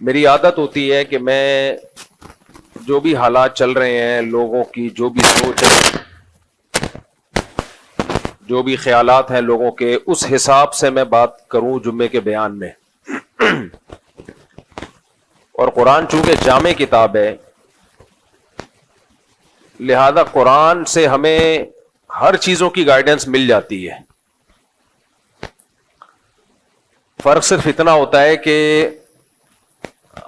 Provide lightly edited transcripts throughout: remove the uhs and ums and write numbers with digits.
میری عادت ہوتی ہے کہ میں جو بھی حالات چل رہے ہیں، لوگوں کی جو بھی سوچ ہے، جو بھی خیالات ہیں لوگوں کے، اس حساب سے میں بات کروں جمعے کے بیان میں. اور قرآن چونکہ جامع کتاب ہے، لہذا قرآن سے ہمیں ہر چیزوں کی گائیڈنس مل جاتی ہے. فرق صرف اتنا ہوتا ہے کہ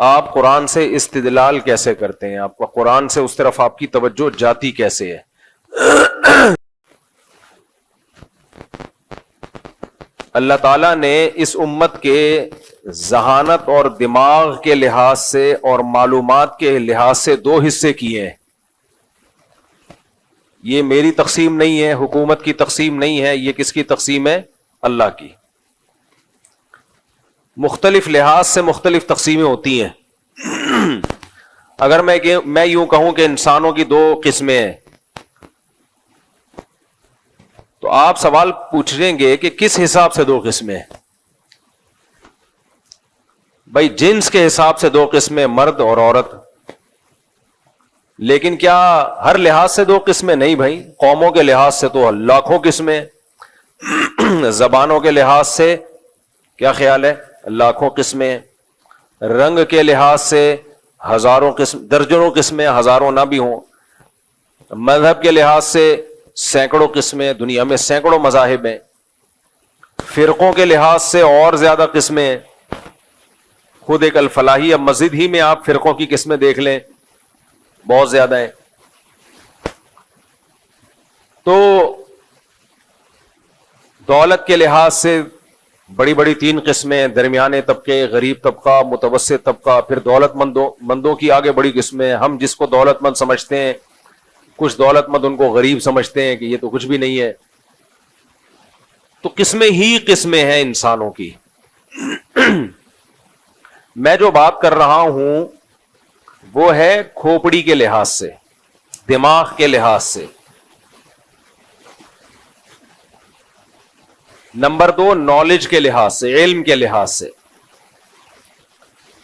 آپ قرآن سے استدلال کیسے کرتے ہیں، آپ قرآن سے اس طرف آپ کی توجہ جاتی کیسے ہے. اللہ تعالیٰ نے اس امت کے ذہانت اور دماغ کے لحاظ سے اور معلومات کے لحاظ سے دو حصے کیے ہیں. یہ میری تقسیم نہیں ہے، حکومت کی تقسیم نہیں ہے، یہ کس کی تقسیم ہے؟ اللہ کی. مختلف لحاظ سے مختلف تقسیمیں ہوتی ہیں. اگر میں یوں کہوں کہ انسانوں کی دو قسمیں ہیں، تو آپ سوال پوچھیں گے کہ کس حساب سے دو قسمیں ہیں؟ بھائی جنس کے حساب سے دو قسمیں، مرد اور عورت. لیکن کیا ہر لحاظ سے دو قسمیں؟ نہیں بھائی، قوموں کے لحاظ سے تو لاکھوں قسمیں، زبانوں کے لحاظ سے کیا خیال ہے؟ لاکھوں قسمیں، رنگ کے لحاظ سے ہزاروں قسم، درجنوں قسمیں، ہزاروں نہ بھی ہوں، مذہب کے لحاظ سے سینکڑوں قسمیں، دنیا میں سینکڑوں مذاہب ہیں، فرقوں کے لحاظ سے اور زیادہ قسمیں. خود ایک الفلاحی، اب مسجد ہی میں آپ فرقوں کی قسمیں دیکھ لیں، بہت زیادہ ہیں. تو دولت کے لحاظ سے بڑی بڑی تین قسمیں، درمیانے طبقے، غریب طبقہ، متوسط طبقہ، پھر دولت مندوں کی آگے بڑی قسمیں. ہم جس کو دولت مند سمجھتے ہیں، کچھ دولت مند ان کو غریب سمجھتے ہیں کہ یہ تو کچھ بھی نہیں ہے. تو قسمیں ہی قسمیں ہیں انسانوں کی. میں جو بات کر رہا ہوں وہ ہے کھوپڑی کے لحاظ سے، دماغ کے لحاظ سے. نمبر دو، نالج کے لحاظ سے، علم کے لحاظ سے.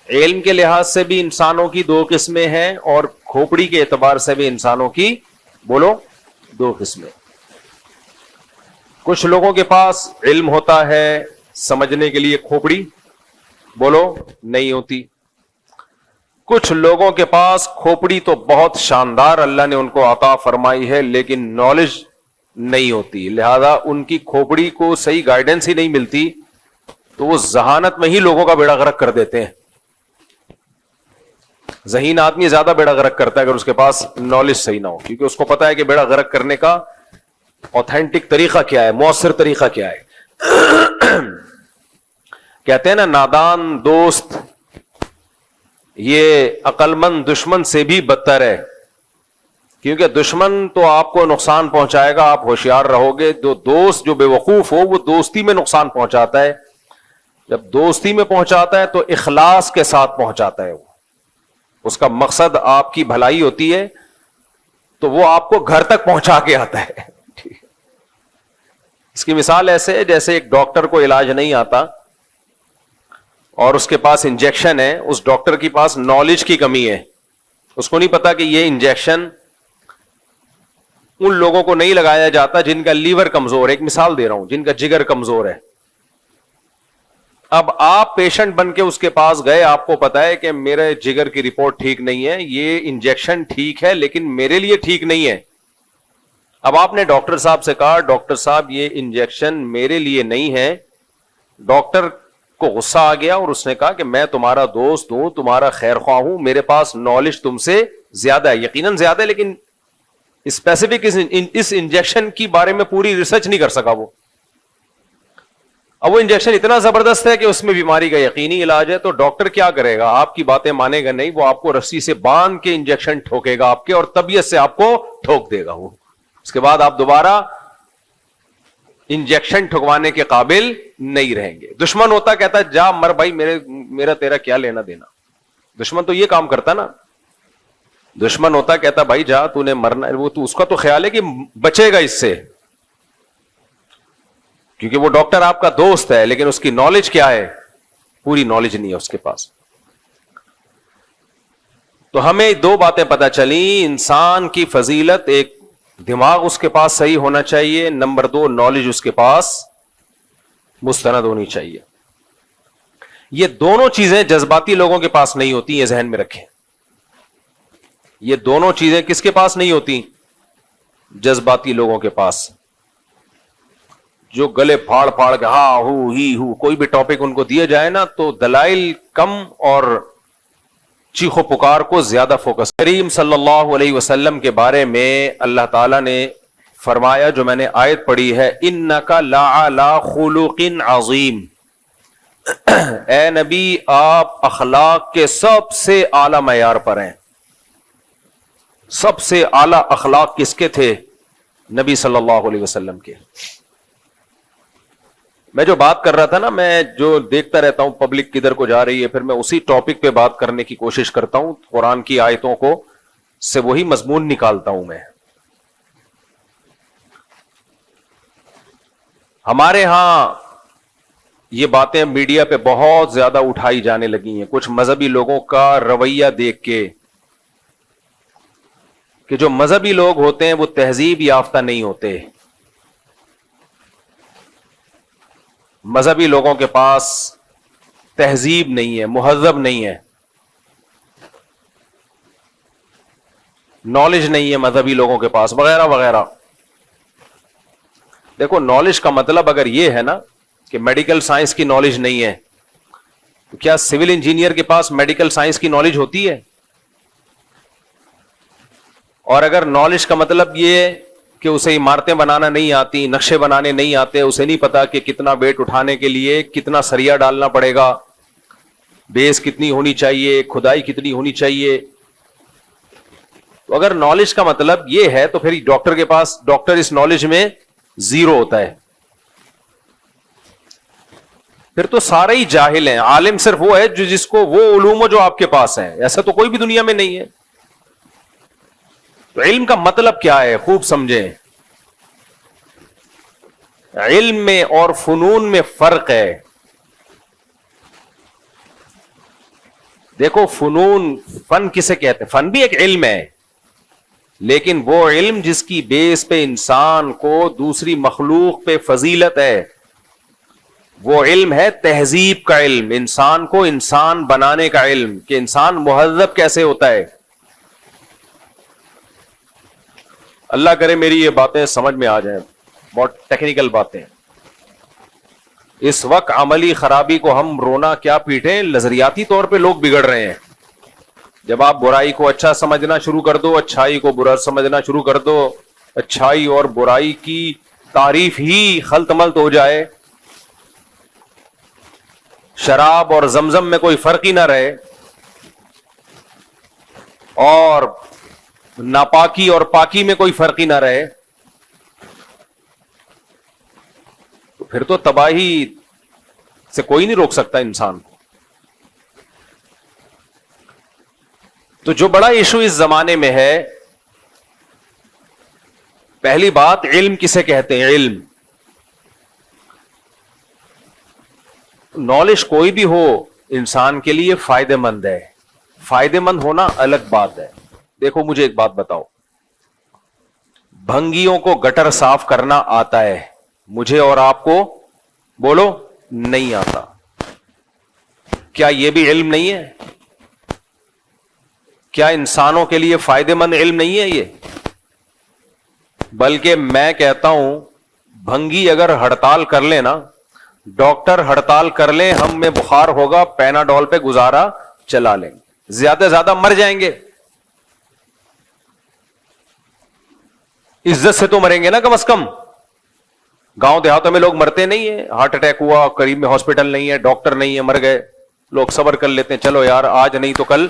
علم کے لحاظ سے بھی انسانوں کی دو قسمیں ہیں، اور کھوپڑی کے اعتبار سے بھی انسانوں کی، بولو، دو قسمیں. کچھ لوگوں کے پاس علم ہوتا ہے سمجھنے کے لیے، کھوپڑی بولو نہیں ہوتی. کچھ لوگوں کے پاس کھوپڑی تو بہت شاندار اللہ نے ان کو عطا فرمائی ہے، لیکن نالج نہیں ہوتی، لہذا ان کی کھوپڑی کو صحیح گائیڈنس ہی نہیں ملتی، تو وہ ذہانت میں ہی لوگوں کا بیڑا غرق کر دیتے ہیں. ذہین آدمی زیادہ بیڑا غرق کرتا ہے اگر اس کے پاس نالج صحیح نہ ہو، کیونکہ اس کو پتا ہے کہ بیڑا غرق کرنے کا اوتھینٹک طریقہ کیا ہے، مؤثر طریقہ کیا ہے. کہتے ہیں نا، نادان دوست یہ عقل مند دشمن سے بھی بدتر ہے، کیونکہ دشمن تو آپ کو نقصان پہنچائے گا، آپ ہوشیار رہو گے. جو دوست جو بے وقوف ہو وہ دوستی میں نقصان پہنچاتا ہے. جب دوستی میں پہنچاتا ہے تو اخلاص کے ساتھ پہنچاتا ہے، وہ اس کا مقصد آپ کی بھلائی ہوتی ہے، تو وہ آپ کو گھر تک پہنچا کے آتا ہے. اس کی مثال ایسے ہے جیسے ایک ڈاکٹر کو علاج نہیں آتا اور اس کے پاس انجیکشن ہے، اس ڈاکٹر کے پاس نالج کی کمی ہے، اس کو نہیں پتا کہ یہ انجیکشن ان لوگوں کو نہیں لگایا جاتا جن کا لیور کمزور ہے. ایک مثال دے رہا ہوں، جن کا جگر کمزور ہے. اب آپ پیشنٹ بن کے اس کے پاس گئے، آپ کو پتا ہے کہ میرے جگر کی رپورٹ ٹھیک نہیں ہے، یہ انجیکشن ٹھیک ہے لیکن میرے لیے ٹھیک نہیں ہے. اب آپ نے ڈاکٹر صاحب سے کہا، ڈاکٹر صاحب یہ انجیکشن میرے لیے نہیں ہے. ڈاکٹر کو غصہ آ گیا اور اس نے کہا کہ میں تمہارا دوست ہوں، تمہارا خیر خواہ ہوں، میرے پاس نالج تم سے زیادہ ہے، یقیناً زیادہ ہے، لیکن اسپیسیفک اس انجیکشن کی بارے میں پوری ریسرچ نہیں کر سکا وہ. اب وہ انجیکشن اتنا زبردست ہے کہ اس میں بیماری کا یقینی علاج ہے، تو ڈاکٹر کیا کرے گا؟ آپ کی باتیں مانے گا نہیں، وہ آپ کو رسی سے باندھ کے انجیکشن ٹھوکے گا آپ کے، اور طبیعت سے آپ کو ٹھوک دے گا وہ. اس کے بعد آپ دوبارہ انجیکشن ٹھکوانے کے قابل نہیں رہیں گے. دشمن ہوتا کہتا جا مر بھائی، میرا تیرا کیا لینا دینا. دشمن تو یہ کام کرتا نا، دشمن ہوتا کہتا بھائی جا، تو نے مرنا، وہ تو اس کا تو خیال ہے کہ بچے گا اس سے، کیونکہ وہ ڈاکٹر آپ کا دوست ہے، لیکن اس کی نالج کیا ہے؟ پوری نالج نہیں ہے اس کے پاس. تو ہمیں دو باتیں پتہ چلیں. انسان کی فضیلت: ایک، دماغ اس کے پاس صحیح ہونا چاہیے. نمبر دو، نالج اس کے پاس مستند ہونی چاہیے. یہ دونوں چیزیں جذباتی لوگوں کے پاس نہیں ہوتی، یہ ذہن میں رکھیں. یہ دونوں چیزیں کس کے پاس نہیں ہوتی؟ جذباتی لوگوں کے پاس. جو گلے پھاڑ پھاڑ کے ہاں ہو ہی ہو کوئی بھی ٹاپک ان کو دیا جائے نا تو دلائل کم اور چیخو پکار کو زیادہ فوکس. کریم صلی اللہ علیہ وسلم کے بارے میں اللہ تعالی نے فرمایا، جو میں نے آیت پڑھی ہے، انک لعلی خلق عظیم. اے نبی، آپ اخلاق کے سب سے اعلی معیار پر ہیں. سب سے اعلی اخلاق کس کے تھے؟ نبی صلی اللہ علیہ وسلم کے. میں جو بات کر رہا تھا نا، میں جو دیکھتا رہتا ہوں پبلک کدھر کو جا رہی ہے، پھر میں اسی ٹاپک پہ بات کرنے کی کوشش کرتا ہوں. قرآن کی آیتوں کو سے وہی مضمون نکالتا ہوں میں. ہمارے ہاں یہ باتیں میڈیا پہ بہت زیادہ اٹھائی جانے لگی ہیں کچھ مذہبی لوگوں کا رویہ دیکھ کے، کہ جو مذہبی لوگ ہوتے ہیں وہ تہذیب یافتہ نہیں ہوتے. مذہبی لوگوں کے پاس تہذیب نہیں ہے، مہذب نہیں ہے، نالج نہیں ہے مذہبی لوگوں کے پاس، وغیرہ وغیرہ. دیکھو، نالج کا مطلب اگر یہ ہے نا کہ میڈیکل سائنس کی نالج نہیں ہے، تو کیا سول انجینئر کے پاس میڈیکل سائنس کی نالج ہوتی ہے؟ اور اگر نالج کا مطلب یہ کہ اسے عمارتیں بنانا نہیں آتی، نقشے بنانے نہیں آتے، اسے نہیں پتا کہ کتنا ویٹ اٹھانے کے لیے کتنا سریا ڈالنا پڑے گا، بیس کتنی ہونی چاہیے، کھدائی کتنی ہونی چاہیے، تو اگر نالج کا مطلب یہ ہے تو پھر ڈاکٹر کے پاس، ڈاکٹر اس نالج میں زیرو ہوتا ہے. پھر تو سارے ہی جاہل ہیں. عالم صرف وہ ہے جس کو وہ علوم جو آپ کے پاس ہیں. ایسا تو کوئی بھی دنیا میں نہیں ہے. تو علم کا مطلب کیا ہے؟ خوب سمجھیں. علم میں اور فنون میں فرق ہے. دیکھو، فنون، فن کسے کہتے ہیں؟ فن بھی ایک علم ہے، لیکن وہ علم جس کی بیس پہ انسان کو دوسری مخلوق پہ فضیلت ہے، وہ علم ہے تہذیب کا علم، انسان کو انسان بنانے کا علم، کہ انسان مہذب کیسے ہوتا ہے. اللہ کرے میری یہ باتیں سمجھ میں آ جائیں، بہت ٹیکنیکل باتیں. اس وقت عملی خرابی کو ہم رونا کیا پیٹیں، نظریاتی طور پہ لوگ بگڑ رہے ہیں. جب آپ برائی کو اچھا سمجھنا شروع کر دو، اچھائی کو برا سمجھنا شروع کر دو، اچھائی اور برائی کی تعریف ہی خلط ملط ہو جائے، شراب اور زمزم میں کوئی فرق ہی نہ رہے، اور ناپاکی اور پاکی میں کوئی فرق ہی نہ رہے، تو پھر تو تباہی سے کوئی نہیں روک سکتا انسان کو. تو جو بڑا ایشو اس زمانے میں ہے، پہلی بات، علم کسے کہتے ہیں؟ علم، نالج کوئی بھی ہو انسان کے لیے فائدہ مند ہے. فائدہ مند ہونا الگ بات ہے. دیکھو، مجھے ایک بات بتاؤ، بھنگیوں کو گٹر صاف کرنا آتا ہے، مجھے اور آپ کو بولو نہیں آتا. کیا یہ بھی علم نہیں ہے؟ کیا انسانوں کے لیے فائدہ مند علم نہیں ہے یہ؟ بلکہ میں کہتا ہوں، بھنگی اگر ہڑتال کر لے نا، ڈاکٹر ہڑتال کر لیں، ہم میں بخار ہوگا، پیناڈول پہ گزارا چلا لیں گے، زیادہ سے زیادہ مر جائیں گے، عزت سے تو مریں گے نا کم از کم. گاؤں دیہاتوں میں لوگ مرتے نہیں ہیں، ہارٹ اٹیک ہوا، قریب میں ہاسپٹل نہیں ہے، ڈاکٹر نہیں ہے، مر گئے، لوگ صبر کر لیتے ہیں، چلو یار آج نہیں تو کل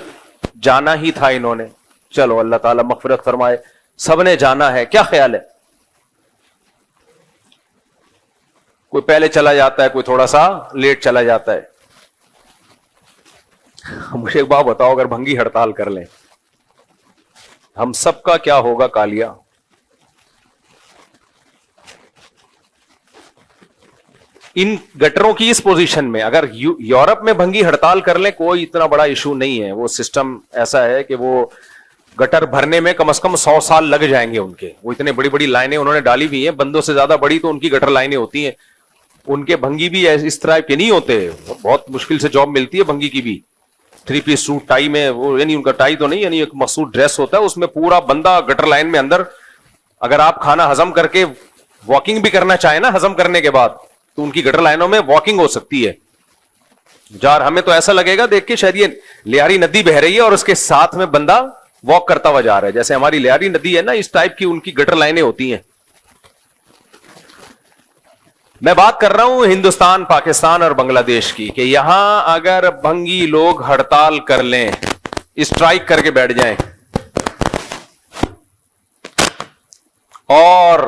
جانا ہی تھا انہوں نے، چلو اللہ تعالیٰ مغفرت فرمائے، سب نے جانا ہے. کیا خیال ہے؟ کوئی پہلے چلا جاتا ہے، کوئی تھوڑا سا لیٹ چلا جاتا ہے. مجھے ایک بات بتاؤ، اگر بھنگی ہڑتال کر لیں، ہم سب کا کیا ہوگا کالیا؟ ان گٹروں کی اس پوزیشن میں اگر یورپ میں بھنگی ہڑتال کر لیں کوئی اتنا بڑا ایشو نہیں ہے. وہ سسٹم ایسا ہے کہ وہ گٹر بھرنے میں کم از کم 100 سال لگ جائیں گے ان کے. وہ اتنے بڑی بڑی لائنیں انہوں نے ڈالی ہوئی ہیں, بندوں سے زیادہ بڑی تو ان کی گٹر لائنیں ہوتی ہیں. ان کے بھنگی بھی اس طرح کے نہیں ہوتے, بہت مشکل سے جاب ملتی ہے بھنگی کی بھی. 3 پیس سوٹ ٹائی میں, وہ یعنی ان کا ٹائی تو نہیں, یعنی ایک مخصوص ڈریس ہوتا ہے, اس میں پورا بندہ گٹر لائن میں اندر. اگر آپ کھانا ہضم کر کے واکنگ بھی کرنا چاہیں نا ہضم کرنے کے بعد, تو ان کی گٹر لائنوں میں واکنگ ہو سکتی ہے. جار ہمیں تو ایسا لگے گا دیکھ کے شاید یہ لیاری ندی بہ رہی ہے اور اس کے ساتھ میں بندہ واک کرتا ہوا جا رہا ہے, جیسے ہماری لیاری ندی ہے نا, اس ٹائپ کی ان کی گٹر لائنیں ہوتی ہیں. میں بات کر رہا ہوں ہندوستان, پاکستان اور بنگلہ دیش کی, کہ یہاں اگر بھنگی لوگ ہڑتال کر لیں, اسٹرائک کر کے بیٹھ جائیں, اور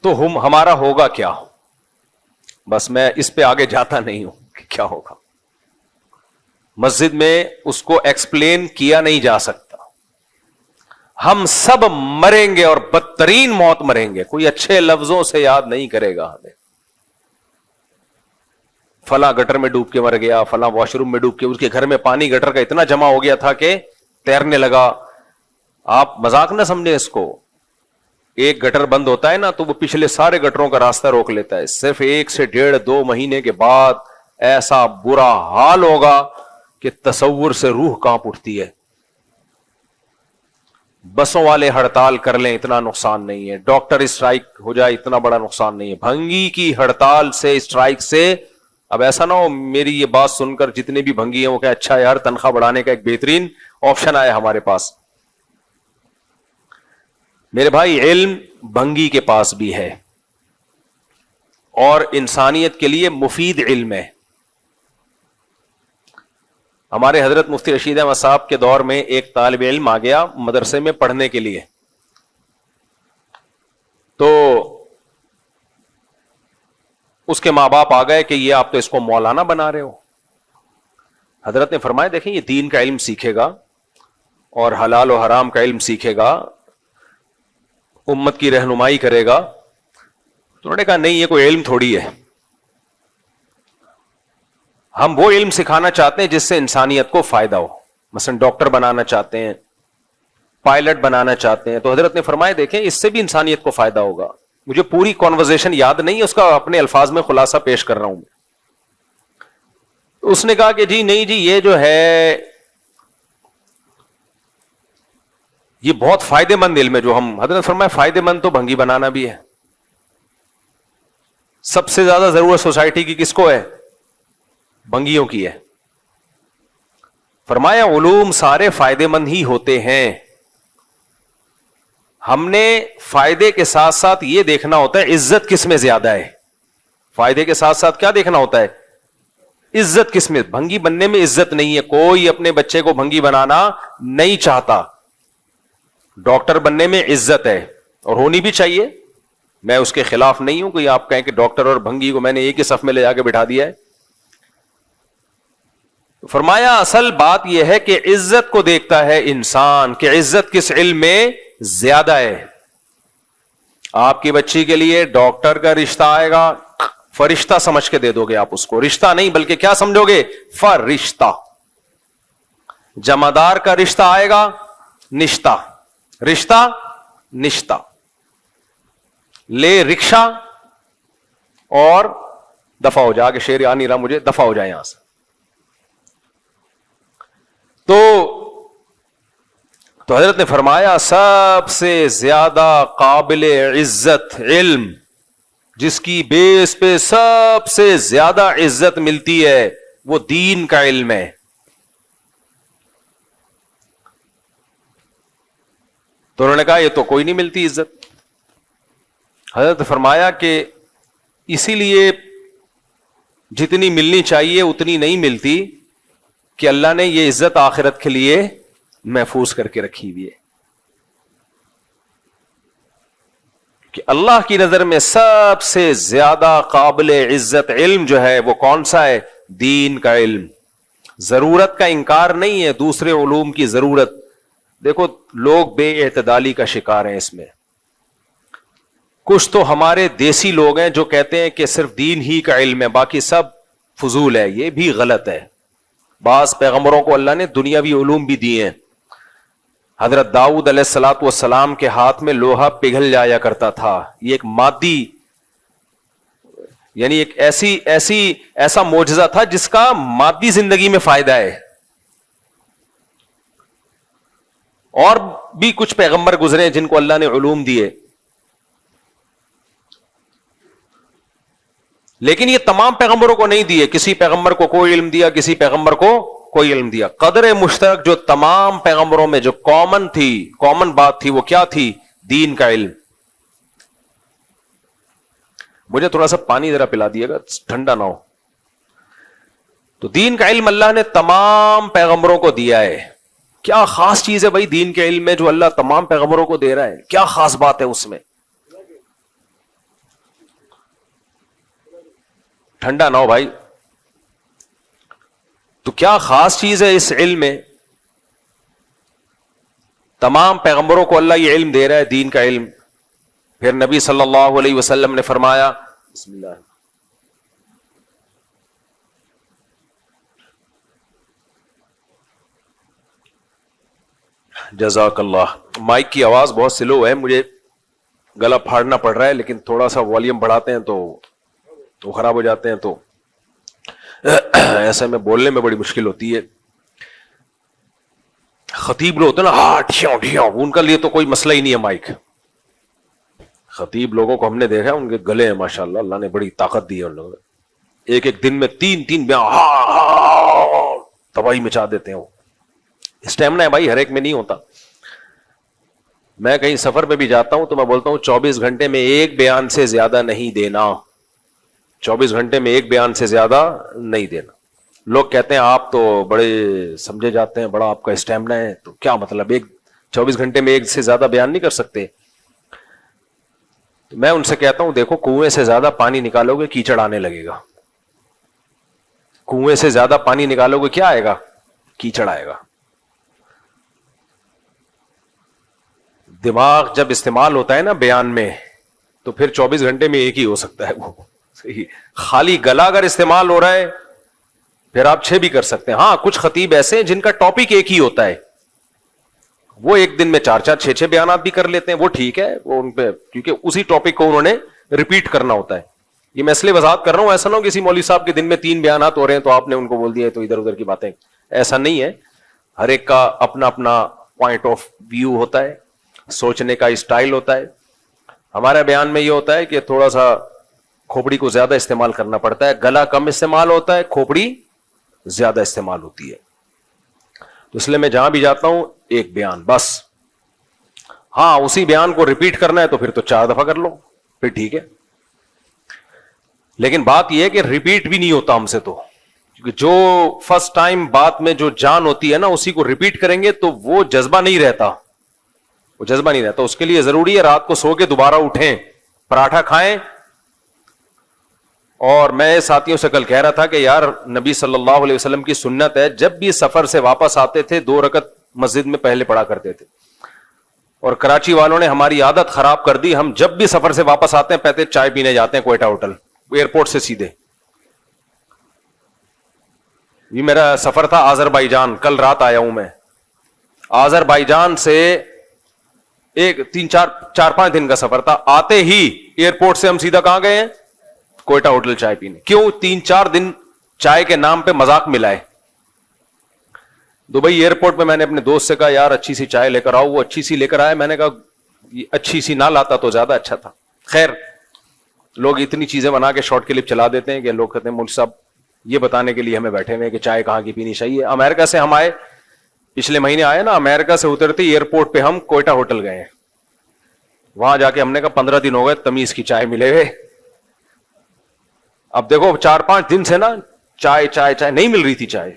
تو ہمارا ہوگا کیا. بس میں اس پہ آگے جاتا نہیں ہوں کہ کیا ہوگا. مسجد میں اس کو ایکسپلین کیا نہیں جا سکتا. ہم سب مریں گے اور بدترین موت مریں گے, کوئی اچھے لفظوں سے یاد نہیں کرے گا ہمیں. فلاں گٹر میں ڈوب کے مر گیا, فلاں واش روم میں ڈوب کے, اس کے گھر میں پانی گٹر کا اتنا جمع ہو گیا تھا کہ تیرنے لگا. آپ مذاق نہ سمجھیں اس کو. ایک گٹر بند ہوتا ہے نا تو وہ پچھلے سارے گٹروں کا راستہ روک لیتا ہے. صرف 1 سے 1.5-2 مہینے کے بعد ایسا برا حال ہوگا کہ تصور سے روح کانپ اٹھتی ہے. بسوں والے ہڑتال کر لیں اتنا نقصان نہیں ہے, ڈاکٹر اسٹرائک ہو جائے اتنا بڑا نقصان نہیں ہے. بھنگی کی ہڑتال سے, اسٹرائک سے, اب ایسا نہ ہو میری یہ بات سن کر جتنے بھی بھنگی ہیں وہ کہ اچھا یار تنخواہ بڑھانے کا ایک بہترین آپشن آیا ہمارے پاس. میرے بھائی علم بھنگی کے پاس بھی ہے اور انسانیت کے لیے مفید علم ہے. ہمارے حضرت مفتی رشید احمد صاحب کے دور میں ایک طالب علم آ گیا مدرسے میں پڑھنے کے لیے, تو اس کے ماں باپ آ گئے کہ یہ آپ تو اس کو مولانا بنا رہے ہو. حضرت نے فرمایا دیکھیں یہ دین کا علم سیکھے گا اور حلال و حرام کا علم سیکھے گا, امت کی رہنمائی کرے گا. تو انہوں نے کہا نہیں یہ کوئی علم تھوڑی ہے, ہم وہ علم سکھانا چاہتے ہیں جس سے انسانیت کو فائدہ ہو. مثلا ڈاکٹر بنانا چاہتے ہیں, پائلٹ بنانا چاہتے ہیں. تو حضرت نے فرمایا دیکھیں اس سے بھی انسانیت کو فائدہ ہوگا. مجھے پوری کانورزیشن یاد نہیں ہے, اس کا اپنے الفاظ میں خلاصہ پیش کر رہا ہوں. اس نے کہا کہ جی نہیں جی یہ جو ہے یہ بہت فائدے مند علم ہے جو ہم. حضرت نے فرمایا فائدے مند تو بھنگی بنانا بھی ہے. سب سے زیادہ ضرورت سوسائٹی کی کس کو ہے؟ بھنگیوں کی ہے. فرمایا علوم سارے فائدے مند ہی ہوتے ہیں, ہم نے فائدے کے ساتھ ساتھ یہ دیکھنا ہوتا ہے عزت کس میں زیادہ ہے. فائدے کے ساتھ ساتھ کیا دیکھنا ہوتا ہے؟ عزت کس میں. بھنگی بننے میں عزت نہیں ہے, کوئی اپنے بچے کو بھنگی بنانا نہیں چاہتا. ڈاکٹر بننے میں عزت ہے اور ہونی بھی چاہیے, میں اس کے خلاف نہیں ہوں. کوئی آپ کہیں کہ ڈاکٹر اور بھنگی کو میں نے ایک ہی صف میں لے جا کے بٹھا دیا ہے. فرمایا اصل بات یہ ہے کہ عزت کو دیکھتا ہے انسان کہ عزت کس علم میں زیادہ ہے. آپ کی بچی کے لیے ڈاکٹر کا رشتہ آئے گا, فرشتہ سمجھ کے دے دو گے آپ اس کو, رشتہ نہیں بلکہ کیا سمجھو گے؟ فرشتہ. جمعدار کا رشتہ آئے گا, نشتہ, رشتہ نشتہ. لے رکشا اور دفع ہو جا کے, شیر آ نہیں رہا مجھے, دفع ہو جائے یہاں سے. تو حضرت نے فرمایا سب سے زیادہ قابل عزت علم جس کی بیس پہ سب سے زیادہ عزت ملتی ہے وہ دین کا علم ہے. تو انہوں نے کہا یہ تو کوئی نہیں ملتی عزت. حضرت نے فرمایا کہ اسی لیے جتنی ملنی چاہیے اتنی نہیں ملتی کہ اللہ نے یہ عزت آخرت کے لیے محفوظ کر کے رکھی ہوئی ہے. کہ اللہ کی نظر میں سب سے زیادہ قابل عزت علم جو ہے وہ کون سا ہے؟ دین کا علم. ضرورت کا انکار نہیں ہے, دوسرے علوم کی ضرورت. دیکھو لوگ بے اعتدالی کا شکار ہیں اس میں, کچھ تو ہمارے دیسی لوگ ہیں جو کہتے ہیں کہ صرف دین ہی کا علم ہے، باقی سب فضول ہے. یہ بھی غلط ہے. بعض پیغمبروں کو اللہ نے دنیاوی علوم بھی دیے ہیں. حضرت داؤد علیہ الصلوۃ والسلام کے ہاتھ میں لوہا پگھل جایا کرتا تھا. یہ ایک مادی، یعنی ایک ایسا معجزہ تھا جس کا مادی زندگی میں فائدہ ہے. اور بھی کچھ پیغمبر گزرے جن کو اللہ نے علوم دیے، لیکن یہ تمام پیغمبروں کو نہیں دیے. کسی پیغمبر کو کوئی علم دیا، کسی پیغمبر کو کوئی علم دیا. قدر مشترک جو تمام پیغمبروں میں جو کامن بات تھی، وہ کیا تھی؟ دین کا علم. مجھے تھوڑا سا پانی ذرا پلا دیے گا، ٹھنڈا نہ ہو. تو دین کا علم اللہ نے تمام پیغمبروں کو دیا ہے. کیا خاص چیز ہے بھائی دین کے علم میں جو اللہ تمام پیغمبروں کو دے رہا ہے؟ کیا خاص بات ہے اس میں؟ ٹھنڈا نہ ہو بھائی. تو کیا خاص چیز ہے اس علم میں؟ تمام پیغمبروں کو اللہ یہ علم دے رہا ہے، دین کا علم. پھر نبی صلی اللہ علیہ وسلم نے فرمایا، بسم اللہ، جزاک اللہ. مائک کی آواز بہت سلو ہے، مجھے گلا پھاڑنا پڑ رہا ہے، لیکن تھوڑا سا والیوم بڑھاتے ہیں تو خراب ہو جاتے ہیں، تو ایسے میں بولنے میں بڑی مشکل ہوتی ہے. خطیب لوگ ہوتے ہیں نا، ہاں ڈھیوں ڈھیوں، ان کا لیے تو کوئی مسئلہ ہی نہیں ہے مائک. خطیب لوگوں کو ہم نے دیکھا، ان کے گلے ہیں ماشاءاللہ، اللہ نے بڑی طاقت دی ہے ان لوگوں نے. ایک دن میں تین بیان تباہی مچا دیتے ہیں. وہ اسٹیمنا ہے بھائی، ہر ایک میں نہیں ہوتا. میں کہیں سفر پہ بھی جاتا ہوں تو میں بولتا ہوں 24 گھنٹے میں ایک بیان سے زیادہ نہیں دینا. 24 گھنٹے میں ایک بیان سے زیادہ نہیں دینا. لوگ کہتے ہیں آپ تو بڑے سمجھے جاتے ہیں، بڑا آپ کا اسٹیمنا ہے. تو کیا مطلب 24 گھنٹے میں ایک سے زیادہ بیان نہیں کر سکتے؟ تو میں ان سے کہتا ہوں دیکھو، کنویں سے زیادہ پانی نکالو گے کیچڑ آنے لگے گا. کنویں سے زیادہ پانی نکالو گے کیا آئے گا؟ کیچڑ آئے گا. دماغ جب استعمال ہوتا ہے نا بیان میں، تو پھر 24 گھنٹے میں ایک ہی ہو سکتا ہے وہ. خالی گلا اگر استعمال ہو رہا ہے پھر آپ 6 بھی کر سکتے ہیں. ہاں کچھ خطیب ایسے ہیں جن کا ٹاپک ایک ہی ہوتا ہے، وہ ایک دن میں 4 6 بیانات بھی کر لیتے ہیں. وہ ٹھیک ہے، وہ ان پہ، کیونکہ اسی ٹاپک کو انہوں نے ریپیٹ کرنا ہوتا ہے. یہ میں اس لیے وضاحت کر رہا ہوں، ایسا نہ ہو کسی مولوی صاحب کے دن میں 3 بیانات ہو رہے ہیں تو آپ نے ان کو بول دیا تو ادھر ادھر کی باتیں. ایسا نہیں ہے. ہر ایک کا اپنا اپنا پوائنٹ آف ویو ہوتا ہے، سوچنے کا اسٹائل ہوتا ہے. ہمارا بیان میں یہ ہوتا ہے کہ تھوڑا سا کھوپڑی کو زیادہ استعمال کرنا پڑتا ہے، گلا کم استعمال ہوتا ہے، کھوپڑی زیادہ استعمال ہوتی ہے. تو اس لیے میں جہاں بھی جاتا ہوں ایک بیان بس. ہاں اسی بیان کو ریپیٹ کرنا ہے تو پھر تو 4 دفعہ کر لو، پھر ٹھیک ہے. لیکن بات یہ ہے کہ ریپیٹ بھی نہیں ہوتا ہم سے، تو کیونکہ جو فرسٹ ٹائم بات میں جو جان ہوتی ہے نا، اسی کو ریپیٹ کریں گے تو وہ جذبہ نہیں رہتا. وہ جذبہ نہیں رہتا. اس کے لیے ضروری ہے رات کو سو کے دوبارہ اٹھیں، پراٹھا کھائیں. اور میں ساتھیوں سے کل کہہ رہا تھا کہ یار نبی صلی اللہ علیہ وسلم کی سنت ہے، جب بھی سفر سے واپس آتے تھے 2 رکعت مسجد میں پہلے پڑھا کرتے تھے. اور کراچی والوں نے ہماری عادت خراب کر دی. ہم جب بھی سفر سے واپس آتے ہیں پہلے چائے پینے جاتے ہیں کوئٹہ ہوٹل، ایئرپورٹ سے سیدھے. یہ میرا سفر تھا آذربائیجان، کل رات آیا ہوں میں. آذربائیجان سے 4-5 دن کا سفر تھا. آتے ہی ایئرپورٹ سے ہم سیدھا کہاں گئے ہیں؟ کوئٹہ ہوٹل چائے پینے. کیوں؟ 3-4 دن چائے کے نام پہ مذاق ملائے. دبئی ایئرپورٹ میں میں نے اپنے دوست سے کہا یار اچھی سی چائے لے کر آؤ. وہ اچھی سی لے کر آئے. میں نے کہا اچھی سی نہ لاتا تو زیادہ اچھا تھا. خیر لوگ اتنی چیزیں بنا کے شارٹ کلپ چلا دیتے ہیں کہ لوگ کہتے ہیں مولوی صاحب یہ بتانے کے لیے ہمیں بیٹھے ہوئے کہ چائے کہاں کی پینی چاہیے. امریکہ سے ہم آئے، پچھلے مہینے آئے نا، امریکہ سے اترتے ایئرپورٹ پہ ہم کوئٹہ ہوٹل گئے. وہاں جا کے ہم نے کہا 15 دن ہو گئے تمیز کی چائے ملے ہوئے. اب دیکھو 4-5 دن سے نا چائے نہیں مل رہی تھی. چائے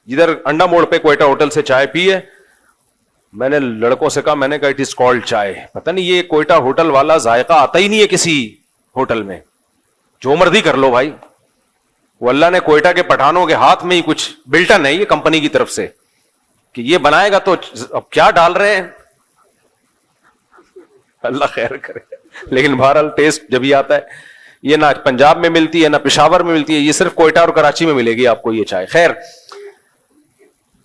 جدھر انڈا موڑ پہ کوئٹہ ہوٹل سے چائے پی ہے. میں نے لڑکوں سے کہا، میں نے کہا اٹ از کالڈ چائے. پتہ نہیں یہ کوئٹہ ہوٹل والا ذائقہ آتا ہی نہیں ہے کسی ہوٹل میں. جو مرضی کر لو بھائی، وہ اللہ نے کوئٹہ کے پٹھانوں کے ہاتھ میں ہی کچھ بلٹن ہے یہ کمپنی کی طرف سے کہ یہ بنائے گا. تو اب کیا ڈال رہے ہیں، اللہ خیر کرے. لیکن بہرحال ٹیسٹ جب ہی آتا ہے. یہ نہ پنجاب میں ملتی ہے نہ پشاور میں ملتی ہے, یہ صرف کوئٹہ اور کراچی میں ملے گی آپ کو یہ چائے. خیر,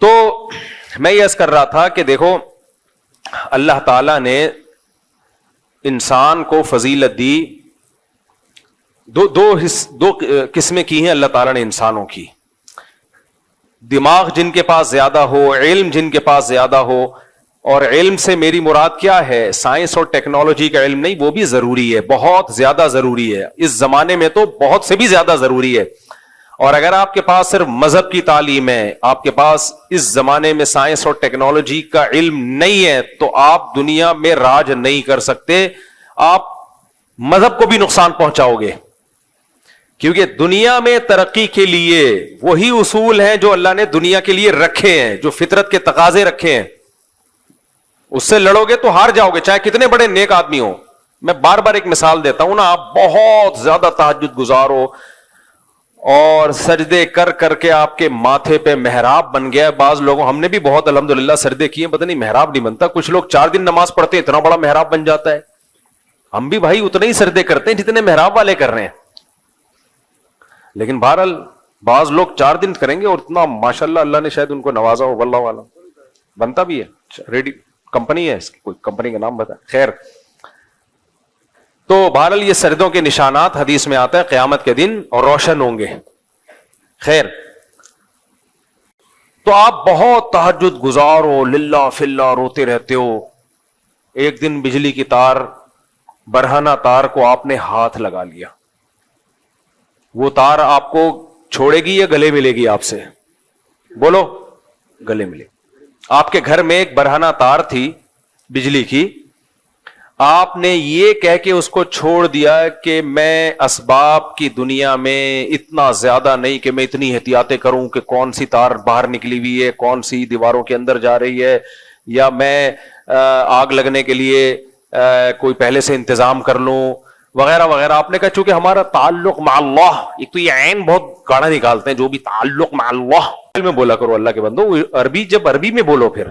تو میں یہ عرض کر رہا تھا کہ دیکھو اللہ تعالی نے انسان کو فضیلت دی, دو قسمیں کی ہیں اللہ تعالیٰ نے انسانوں کی. دماغ جن کے پاس زیادہ ہو, علم جن کے پاس زیادہ ہو, اور علم سے میری مراد کیا ہے, سائنس اور ٹیکنالوجی کا علم نہیں, وہ بھی ضروری ہے, بہت زیادہ ضروری ہے, اس زمانے میں تو بہت سے بھی زیادہ ضروری ہے. اور اگر آپ کے پاس صرف مذہب کی تعلیم ہے, آپ کے پاس اس زمانے میں سائنس اور ٹیکنالوجی کا علم نہیں ہے, تو آپ دنیا میں راج نہیں کر سکتے, آپ مذہب کو بھی نقصان پہنچاؤ گے. کیونکہ دنیا میں ترقی کے لیے وہی اصول ہیں جو اللہ نے دنیا کے لیے رکھے ہیں, جو فطرت کے تقاضے رکھے ہیں. اس سے لڑو گے تو ہار جاؤ گے, چاہے کتنے بڑے نیک آدمی ہو. میں بار بار ایک مثال دیتا ہوں نا, آپ بہت زیادہ تہجد گزار ہو اور سجدے کر کر کے آپ کے ماتھے پہ محراب بن گیا. بعض لوگوں, ہم نے بھی بہت الحمدللہ سجدے کیے, پتہ نہیں محراب نہیں بنتا. کچھ لوگ 4 دن نماز پڑھتے اتنا بڑا محراب بن جاتا ہے. ہم بھی بھائی اتنے ہی سجدے کرتے ہیں جتنے محراب والے کر رہے ہیں, لیکن بہرحال بعض لوگ 4 دن کریں گے اور اتنا ماشاءاللہ اللہ نے شاید ان کو نوازا ہو, واللہ عالم, بنتا بھی ہے. ریڈی کمپنی ہے اس کی, کوئی کمپنی کا نام بتا. خیر, تو بہرحال یہ سجدوں کے نشانات حدیث میں آتا ہے قیامت کے دن اور روشن ہوں گے. خیر, تو آپ بہت تہجد گزار ہو, للہ فی اللہ روتے رہتے ہو. ایک دن بجلی کی تار, برہنہ تار کو آپ نے ہاتھ لگا لیا, وہ تار آپ کو چھوڑے گی یا گلے ملے گی آپ سے؟ بولو, گلے ملے. آپ کے گھر میں ایک برہنہ تار تھی بجلی کی, آپ نے یہ کہہ کے اس کو چھوڑ دیا کہ میں اسباب کی دنیا میں اتنا زیادہ نہیں کہ میں اتنی احتیاطیں کروں کہ کون سی تار باہر نکلی ہوئی ہے, کون سی دیواروں کے اندر جا رہی ہے, یا میں آگ لگنے کے لیے کوئی پہلے سے انتظام کر لوں وغیرہ وغیرہ. آپ نے کہا چونکہ ہمارا تعلق مع اللہ, ایک تو یہ عین بہت گاڑا نکالتے ہیں, جو بھی تعلق مع اللہ میں بولا کرو اللہ کے بندو, عربی جب عربی میں بولو. پھر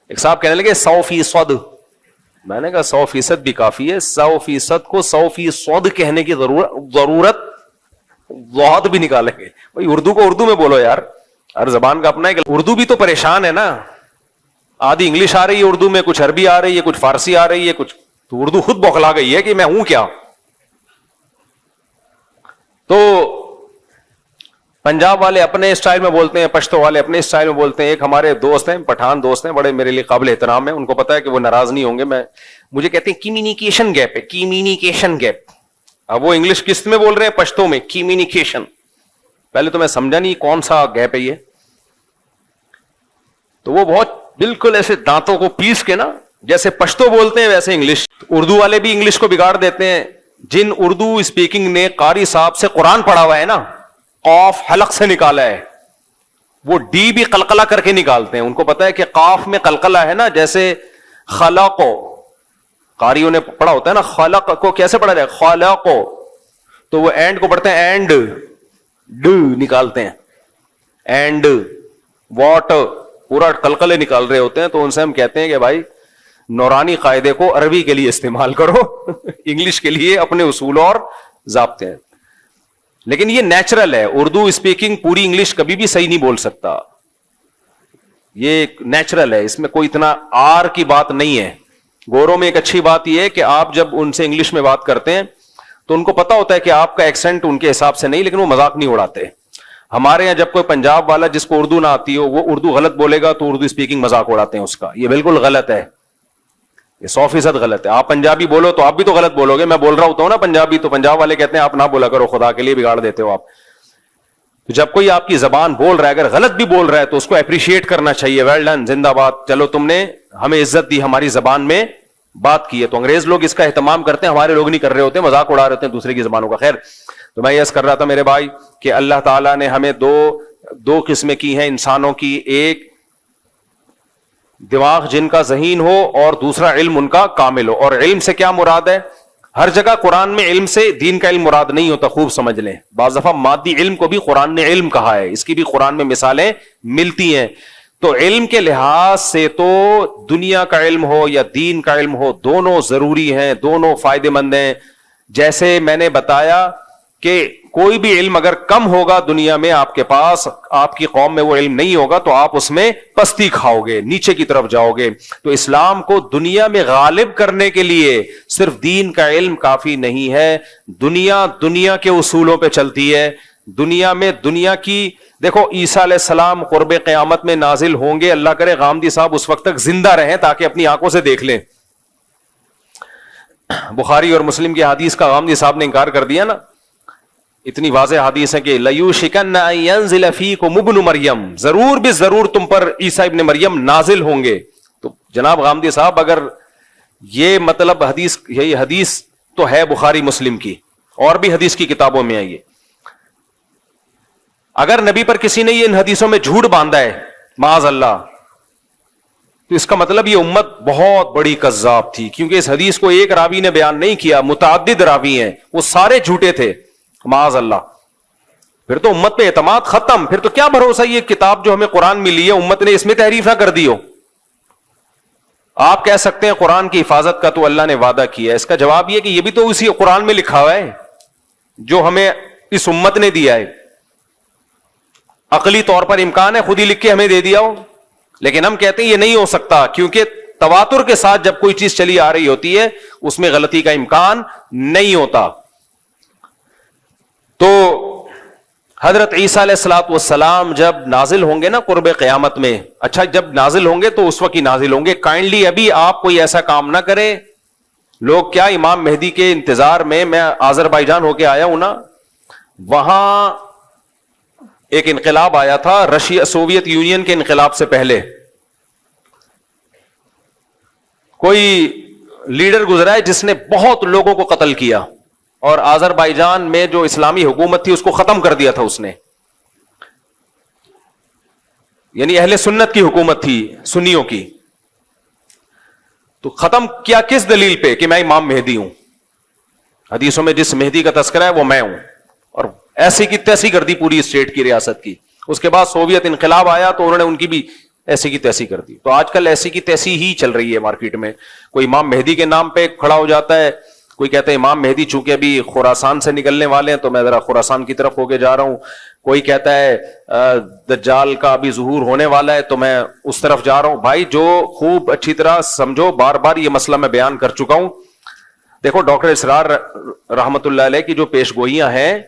ایک صاحب کہنے لگے 100%. میں نے کہا 100% بھی کافی ہے, 100% کو 100% کہنے کی ضرورت بہت بھی نکالیں گے. بھائی اردو کو اردو میں بولو یار, ہر زبان کا اپنا ہے. اردو بھی تو پریشان ہے نا, آدھی انگلش آ رہی ہے اردو میں, کچھ عربی آ رہی ہے, کچھ فارسی آ رہی ہے, کچھ تو اردو خود بوکھلا گئی ہے کہ میں ہوں کیا. تو پنجاب والے اپنے اسٹائل میں بولتے ہیں, پشتو والے اپنے اسٹائل میں بولتے ہیں. ایک ہمارے دوست ہیں, پٹھان دوست ہیں, بڑے میرے لیے قابل احترام ہیں, ان کو پتا ہے کہ وہ ناراض نہیں ہوں گے. مجھے کہتے ہیں کمیونیکیشن گیپ ہے, کمیونیکیشن گیپ. اب وہ انگلش کس میں بول رہے ہیں, پشتو میں, کمیونیکیشن. پہلے تو میں سمجھا نہیں کون سا گیپ ہے یہ. تو وہ بہت بالکل ایسے دانتوں کو پیس کے نا, جیسے پشتو بولتے ہیں ویسے انگلش. اردو والے بھی انگلش کو بگاڑ دیتے ہیں. جن اردو اسپیکنگ نے قاری صاحب سے قرآن پڑھا ہوا ہے نا, قاف حلق سے نکالا ہے, وہ ڈی بھی قلقلہ کر کے نکالتے ہیں. ان کو پتا ہے کہ قاف میں قلقلہ ہے نا, جیسے خلق, قاریوں نے پڑھا ہوتا ہے نا, خلق کو کیسے پڑھا جائے, خلق, تو وہ اینڈ کو پڑھتے ہیں اینڈ, ڈ نکالتے ہیں, اینڈ واٹ, پورا قلقلے نکال رہے ہوتے ہیں. تو ان سے ہم کہتے ہیں کہ بھائی نورانی قاعدے کو عربی کے لیے استعمال کرو, انگلش کے لیے اپنے اصول اور ضابطے ہیں. لیکن یہ نیچرل ہے, اردو اسپیکنگ پوری انگلش کبھی بھی صحیح نہیں بول سکتا, یہ نیچرل ہے, اس میں کوئی اتنا آر کی بات نہیں ہے. گوروں میں ایک اچھی بات یہ ہے کہ آپ جب ان سے انگلش میں بات کرتے ہیں تو ان کو پتا ہوتا ہے کہ آپ کا ایکسنٹ ان کے حساب سے نہیں, لیکن وہ مذاق نہیں اڑاتے. ہمارے یہاں جب کوئی پنجاب والا جس کو اردو نہ آتی ہو وہ اردو غلط بولے گا تو اردو اسپیکنگ مذاق اڑاتے ہیں اس کا. یہ بالکل غلط ہے, یہ 100% غلط ہے. آپ پنجابی بولو تو آپ بھی تو غلط بولو گے. میں بول رہا ہوتا ہوں نا پنجابی, تو پنجاب والے کہتے ہیں آپ نہ بولا کرو, خدا کے لیے بگاڑ دیتے ہو آپ. تو جب کوئی آپ کی زبان بول رہا ہے, اگر غلط بھی بول رہا ہے تو اس کو اپریشیٹ کرنا چاہیے. ویل ڈن, زندہ باد, چلو تم نے ہمیں عزت دی, ہماری زبان میں بات کی ہے. تو انگریز لوگ اس کا اہتمام کرتے ہیں, ہمارے لوگ نہیں کر رہے ہوتے, مذاق اڑا رہے ہوتے ہیں دوسرے کی زبانوں کا. خیر, تو میں یہ کر رہا تھا میرے بھائی کہ اللہ تعالیٰ نے ہمیں دو قسمیں کی ہیں انسانوں کی. ایک دماغ جن کا ذہین ہو اور دوسرا علم ان کا کامل ہو. اور علم سے کیا مراد ہے, ہر جگہ قرآن میں علم سے دین کا علم مراد نہیں ہوتا, خوب سمجھ لیں. بعض دفعہ مادی علم کو بھی قرآن نے علم کہا ہے, اس کی بھی قرآن میں مثالیں ملتی ہیں. تو علم کے لحاظ سے تو دنیا کا علم ہو یا دین کا علم ہو، دونوں ضروری ہیں، دونوں فائدے مند ہیں. جیسے میں نے بتایا کہ کوئی بھی علم اگر کم ہوگا دنیا میں آپ کے پاس، آپ کی قوم میں وہ علم نہیں ہوگا تو آپ اس میں پستی کھاؤ گے، نیچے کی طرف جاؤ گے. تو اسلام کو دنیا میں غالب کرنے کے لیے صرف دین کا علم کافی نہیں ہے. دنیا کے اصولوں پہ چلتی ہے. دنیا میں دنیا کی، دیکھو عیسیٰ علیہ السلام قرب قیامت میں نازل ہوں گے، اللہ کرے غامدی صاحب اس وقت تک زندہ رہیں تاکہ اپنی آنکھوں سے دیکھ لیں. بخاری اور مسلم کی حدیث کا غامدی صاحب نے انکار کر دیا نا. اتنی واضح حدیث ہے کہ لَيُوشِكَنَّ أَن يَنزِلَ فِيكُمُ ابْنُ مریم، ضرور بھی ضرور تم پر عیسیٰ ابن مریم نازل ہوں گے. تو جناب غامدی صاحب اگر یہ مطلب حدیث، یہی حدیث تو ہے بخاری مسلم کی، اور بھی حدیث کی کتابوں میں آئی ہے. اگر نبی پر کسی نے یہ ان حدیثوں میں جھوٹ باندھا ہے معاذ اللہ، تو اس کا مطلب یہ امت بہت بڑی کذاب تھی، کیونکہ اس حدیث کو ایک راوی نے بیان نہیں کیا، متعدد راوی ہیں، وہ سارے جھوٹے تھے معاذ اللہ. پھر تو امت پہ اعتماد ختم. پھر تو کیا بھروسہ یہ کتاب جو ہمیں قرآن ملی ہے امت نے اس میں تحریف نہ کر دی ہو. آپ کہہ سکتے ہیں قرآن کی حفاظت کا تو اللہ نے وعدہ کیا ہے، اس کا جواب یہ کہ یہ بھی تو اسی قرآن میں لکھا ہوا ہے جو ہمیں اس امت نے دیا ہے. عقلی طور پر امکان ہے خود ہی لکھ کے ہمیں دے دیا ہو، لیکن ہم کہتے ہیں یہ نہیں ہو سکتا، کیونکہ تواتر کے ساتھ جب کوئی چیز چلی آ رہی ہوتی ہے اس میں غلطی کا امکان نہیں ہوتا. تو حضرت عیسیٰ علیہ الصلوۃ والسلام جب نازل ہوں گے نا قرب قیامت میں، اچھا جب نازل ہوں گے تو اس وقت ہی نازل ہوں گے. کائنڈلی ابھی آپ کوئی ایسا کام نہ کریں. لوگ کیا امام مہدی کے انتظار میں آذربائیجان ہو کے آیا ہوں نا، وہاں ایک انقلاب آیا تھا رشیا، سوویت یونین کے انقلاب سے پہلے. کوئی لیڈر گزرا ہے جس نے بہت لوگوں کو قتل کیا، اور آذربائیجان میں جو اسلامی حکومت تھی اس کو ختم کر دیا تھا اس نے. یعنی اہل سنت کی حکومت تھی، سنیوں کی. تو ختم کیا کس دلیل پہ؟ کہ میں امام مہدی ہوں. حدیثوں میں جس مہدی کا تذکرہ ہے وہ میں ہوں، اور ایسی کی تیسی کر دی پوری اسٹیٹ کی، ریاست کی. اس کے بعد سوویت انقلاب آیا تو انہوں نے ان کی بھی ایسی کی تیسی کر دی. تو آج کل ایسی کی تیسی ہی چل رہی ہے مارکیٹ میں. کوئی امام مہدی کے نام پہ کھڑا ہو جاتا ہے، کوئی کہتا ہے امام مہدی چونکہ ابھی خراسان سے نکلنے والے ہیں تو میں ذرا خراسان کی طرف ہو کے جا رہا ہوں. کوئی کہتا ہے دجال کا ابھی ظہور ہونے والا ہے تو میں اس طرف جا رہا ہوں. بھائی جو خوب اچھی طرح سمجھو، بار بار یہ مسئلہ میں بیان کر چکا ہوں. دیکھو ڈاکٹر اسرار رحمت اللہ علیہ کی جو پیش گوئیاں ہیں،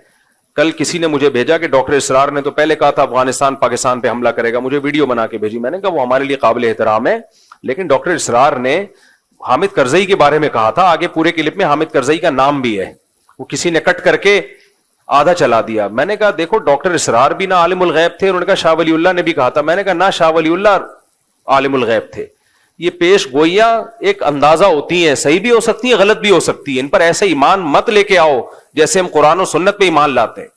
کل کسی نے مجھے بھیجا کہ ڈاکٹر اسرار نے تو پہلے کہا تھا افغانستان پاکستان پہ حملہ کرے گا، مجھے ویڈیو بنا کے بھیجی. میں نے کہا وہ ہمارے لیے قابل احترام ہے، لیکن ڈاکٹر اسرار نے حامد کرزئی کے بارے میں کہا تھا. آگے پورے کلپ میں حامد کرزئی کا نام بھی ہے، وہ کسی نے کٹ کر کے آدھا چلا دیا. میں نے کہا دیکھو ڈاکٹر اسرار بھی نہ عالم الغیب تھے. انہوں نے کہا شاہ ولی اللہ نے بھی کہا تھا. میں نے کہا نہ شاہ ولی اللہ عالم الغیب تھے. یہ پیش گوئیاں ایک اندازہ ہوتی ہیں، صحیح بھی ہو سکتی ہیں، غلط بھی ہو سکتی ہیں. ان پر ایسے ایمان مت لے کے آؤ جیسے ہم قرآن و سنت پہ ایمان لاتے ہیں.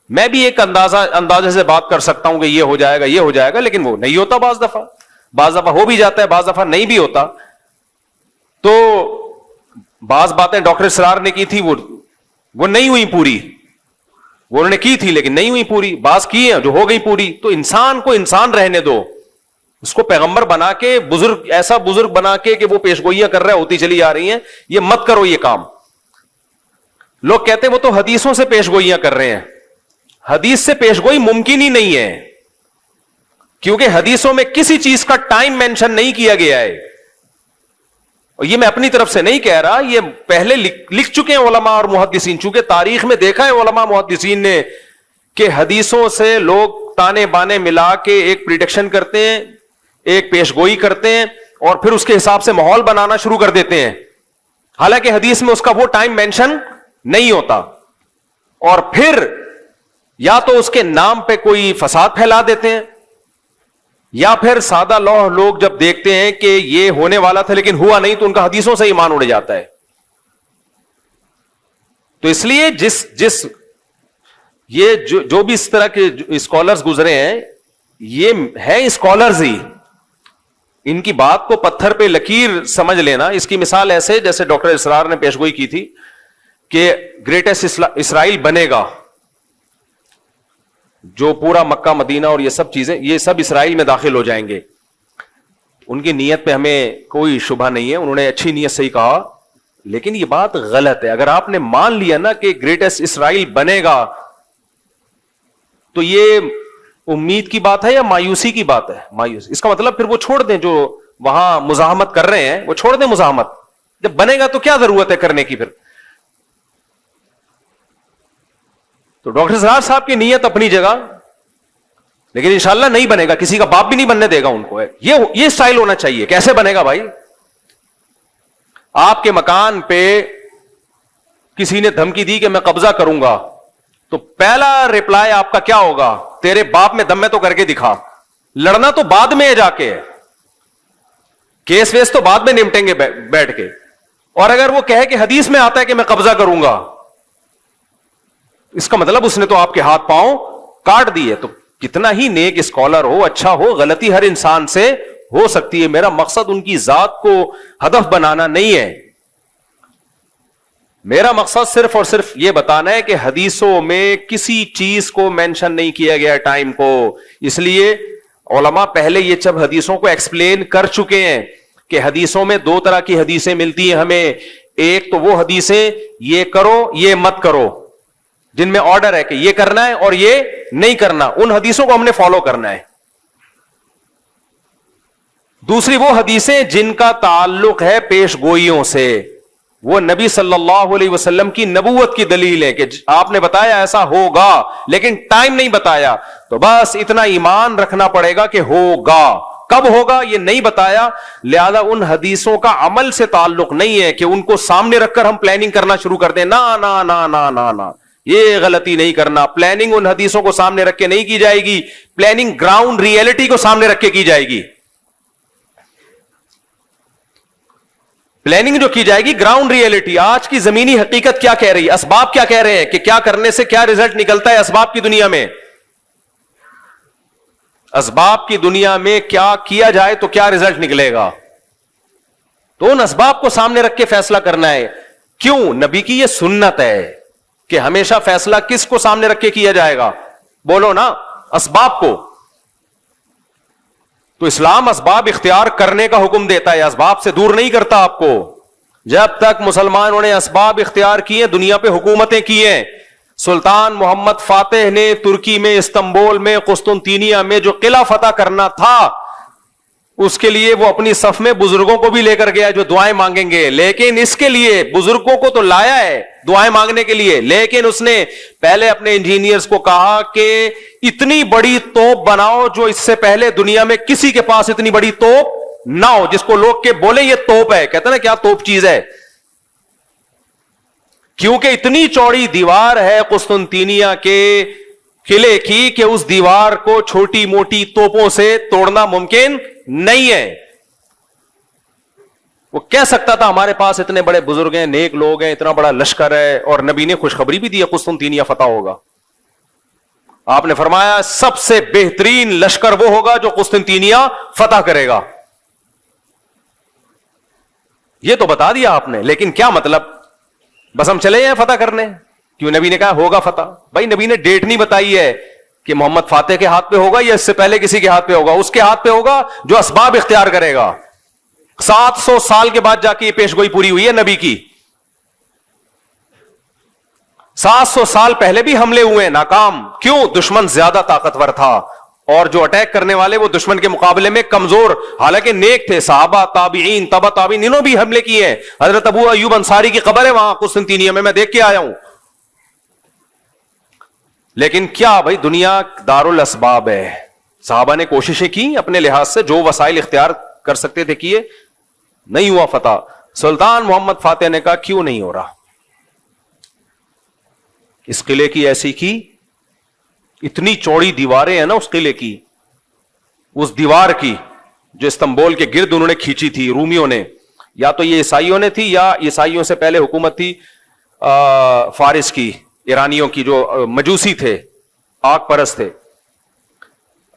میں بھی ایک اندازے سے بات کر سکتا ہوں کہ یہ ہو جائے گا یہ ہو جائے گا، لیکن وہ نہیں ہوتا. بعض دفعہ ہو بھی جاتا ہے، بعض دفعہ نہیں بھی ہوتا. تو بعض باتیں ڈاکٹر اسرار نے کی تھی وہ نہیں ہوئی پوری، وہ انہوں نے کی تھی لیکن نہیں ہوئی پوری. بعض کی ہیں جو ہو گئی پوری. تو انسان کو انسان رہنے دو، اس کو پیغمبر بنا کے بزرگ، ایسا بزرگ بنا کے کہ وہ پیش گوئیاں کر رہے ہوتی چلی آ رہی ہیں. یہ مت کرو یہ کام. لوگ کہتے ہیں وہ تو حدیثوں سے پیش گوئیاں کر رہے ہیں. حدیث سے پیش گوئی ممکن ہی نہیں ہے، کیونکہ حدیثوں میں کسی چیز کا ٹائم مینشن نہیں کیا گیا ہے. اور یہ میں اپنی طرف سے نہیں کہہ رہا، یہ پہلے لکھ چکے ہیں علماء اور محدثین. چونکہ تاریخ میں دیکھا ہے علماء محدثین نے کہ حدیثوں سے لوگ تانے بانے ملا کے ایک پریڈکشن کرتے ہیں، ایک پیش گوئی کرتے ہیں، اور پھر اس کے حساب سے ماحول بنانا شروع کر دیتے ہیں، حالانکہ حدیث میں اس کا وہ ٹائم مینشن نہیں ہوتا. اور پھر یا تو اس کے نام پہ کوئی فساد پھیلا دیتے ہیں، یا پھر سادہ لوگ جب دیکھتے ہیں کہ یہ ہونے والا تھا لیکن ہوا نہیں تو ان کا حدیثوں سے ایمان اڑ جاتا ہے. تو اس لیے یہ جو بھی اس طرح کے اسکالرز گزرے ہیں یہ ہیں اسکالرز ہی. ان کی بات کو پتھر پہ لکیر سمجھ لینا. اس کی مثال ایسے جیسے ڈاکٹر اسرار نے پیش گوئی کی تھی کہ گریٹسٹ اسرائیل بنے گا. جو پورا مکہ مدینہ اور یہ سب چیزیں یہ سب اسرائیل میں داخل ہو جائیں گے. ان کی نیت پہ ہمیں کوئی شبہ نہیں ہے, انہوں نے اچھی نیت سے ہی کہا, لیکن یہ بات غلط ہے. اگر آپ نے مان لیا نا کہ گریٹسٹ اسرائیل بنے گا تو یہ امید کی بات ہے یا مایوسی کی بات ہے؟ مایوسی. اس کا مطلب پھر وہ چھوڑ دیں جو وہاں مزاحمت کر رہے ہیں, وہ چھوڑ دیں مزاحمت. جب بنے گا تو کیا ضرورت ہے کرنے کی پھر؟ تو ڈاکٹر صاحب کی نیت اپنی جگہ, لیکن انشاءاللہ نہیں بنے گا, کسی کا باپ بھی نہیں بننے دے گا ان کو. یہ اسٹائل ہونا چاہیے. کیسے بنے گا بھائی؟ آپ کے مکان پہ کسی نے دھمکی دی کہ میں قبضہ کروں گا, تو پہلا ریپلائی آپ کا کیا ہوگا؟ تیرے باپ میں دم میں تو کر کے دکھا. لڑنا تو بعد میں جا کے, کیس ویس تو بعد میں نمٹیں گے بیٹھ کے. اور اگر وہ کہے کہ حدیث میں آتا ہے کہ میں قبضہ کروں گا, اس کا مطلب اس نے تو آپ کے ہاتھ پاؤں کاٹ دیے. تو کتنا ہی نیک اسکالر ہو, اچھا ہو, غلطی ہر انسان سے ہو سکتی ہے. میرا مقصد ان کی ذات کو ہدف بنانا نہیں ہے. میرا مقصد صرف اور صرف یہ بتانا ہے کہ حدیثوں میں کسی چیز کو مینشن نہیں کیا گیا ٹائم کو. اس لیے علماء پہلے یہ سب حدیثوں کو ایکسپلین کر چکے ہیں کہ حدیثوں میں دو طرح کی حدیثیں ملتی ہیں ہمیں. ایک تو وہ حدیثیں یہ کرو یہ مت کرو, جن میں آرڈر ہے کہ یہ کرنا ہے اور یہ نہیں کرنا, ان حدیثوں کو ہم نے فالو کرنا ہے. دوسری وہ حدیثیں جن کا تعلق ہے پیش گوئیوں سے, وہ نبی صلی اللہ علیہ وسلم کی نبوت کی دلیل ہے کہ آپ نے بتایا ایسا ہوگا لیکن ٹائم نہیں بتایا, تو بس اتنا ایمان رکھنا پڑے گا کہ ہوگا. کب ہوگا یہ نہیں بتایا, لہذا ان حدیثوں کا عمل سے تعلق نہیں ہے کہ ان کو سامنے رکھ کر ہم پلاننگ کرنا شروع کر دیں. نا نا نا نا نا نا, یہ غلطی نہیں کرنا. پلاننگ ان حدیثوں کو سامنے رکھ کے نہیں کی جائے گی, پلاننگ گراؤنڈ ریئلٹی کو سامنے رکھ کے کی جائے گی. پلاننگ جو کی جائے گی گراؤنڈ ریئلٹی, آج کی زمینی حقیقت کیا کہہ رہی ہے, اسباب کیا کہہ رہے ہیں کہ کیا کرنے سے کیا ریزلٹ نکلتا ہے اسباب کی دنیا میں. اسباب کی دنیا میں کیا کیا جائے تو کیا ریزلٹ نکلے گا, تو ان اسباب کو سامنے رکھ کے فیصلہ کرنا ہے. کیوں؟ نبی کی یہ سنت ہے کہ ہمیشہ فیصلہ کس کو سامنے رکھ کے کیا جائے گا؟ بولو نا, اسباب کو. تو اسلام اسباب اختیار کرنے کا حکم دیتا ہے, اسباب سے دور نہیں کرتا آپ کو. جب تک مسلمانوں نے اسباب اختیار کیے, دنیا پہ حکومتیں کی ہیں. سلطان محمد فاتح نے ترکی میں, استنبول میں, قسطنطینیہ میں جو قلعہ فتح کرنا تھا, اس کے لیے وہ اپنی صف میں بزرگوں کو بھی لے کر گیا جو دعائیں مانگیں گے. لیکن اس کے لیے بزرگوں کو تو لایا ہے دعائیں مانگنے کے لیے, لیکن اس نے پہلے اپنے انجینئرز کو کہا کہ اتنی بڑی توپ بناؤ جو اس سے پہلے دنیا میں کسی کے پاس اتنی بڑی توپ نہ ہو, جس کو لوگ کے بولے یہ توپ ہے. کہتے ہیں نا کیا توپ چیز ہے, کیونکہ اتنی چوڑی دیوار ہے قسطنطینیہ کے قلعے کی کہ اس دیوار کو چھوٹی موٹی توپوں سے توڑنا ممکن نہیں ہے. وہ کہہ سکتا تھا ہمارے پاس اتنے بڑے بزرگ ہیں, نیک لوگ ہیں, اتنا بڑا لشکر ہے, اور نبی نے خوشخبری بھی دی قسطنطینیہ فتح ہوگا. آپ نے فرمایا سب سے بہترین لشکر وہ ہوگا جو قسطنطینیہ فتح کرے گا. یہ تو بتا دیا آپ نے, لیکن کیا مطلب, بس ہم چلے ہیں فتح کرنے؟ کیوں نبی نے کہا ہوگا فتح. بھائی نبی نے ڈیٹ نہیں بتائی ہے کہ محمد فاتح کے ہاتھ پہ ہوگا یا اس سے پہلے کسی کے ہاتھ پہ ہوگا. اس کے ہاتھ پہ ہوگا جو اسباب اختیار کرے گا. 700 سال کے بعد جا کے یہ پیش گوئی پوری ہوئی ہے نبی کی. 700 سال پہلے بھی حملے ہوئے, ناکام. کیوں؟ دشمن زیادہ طاقتور تھا, اور جو اٹیک کرنے والے وہ دشمن کے مقابلے میں کمزور, حالانکہ نیک تھے. صحابہ, تابعین, تبع تابعین, انہوں بھی حملے کیے ہیں. حضرت ابو ایوب انصاری کی قبر ہے وہاں قسطنطینیہ میں دیکھ کے آیا ہوں. لیکن کیا بھائی, دنیا دار الاسباب ہے. صحابہ نے کوششیں کی اپنے لحاظ سے, جو وسائل اختیار کر سکتے تھے کیے, نہیں ہوا فتح. سلطان محمد فاتح نے کہا کیوں نہیں ہو رہا, اس قلعے کی ایسی کی, اتنی چوڑی دیواریں ہیں نا اس قلعے کی, اس دیوار کی جو استنبول کے گرد انہوں نے کھینچی تھی رومیوں نے, یا تو یہ عیسائیوں نے تھی یا عیسائیوں سے پہلے حکومت تھی فارس کی, ایرانیوں کی, جو مجوسی تھے, آگ پرست تھے.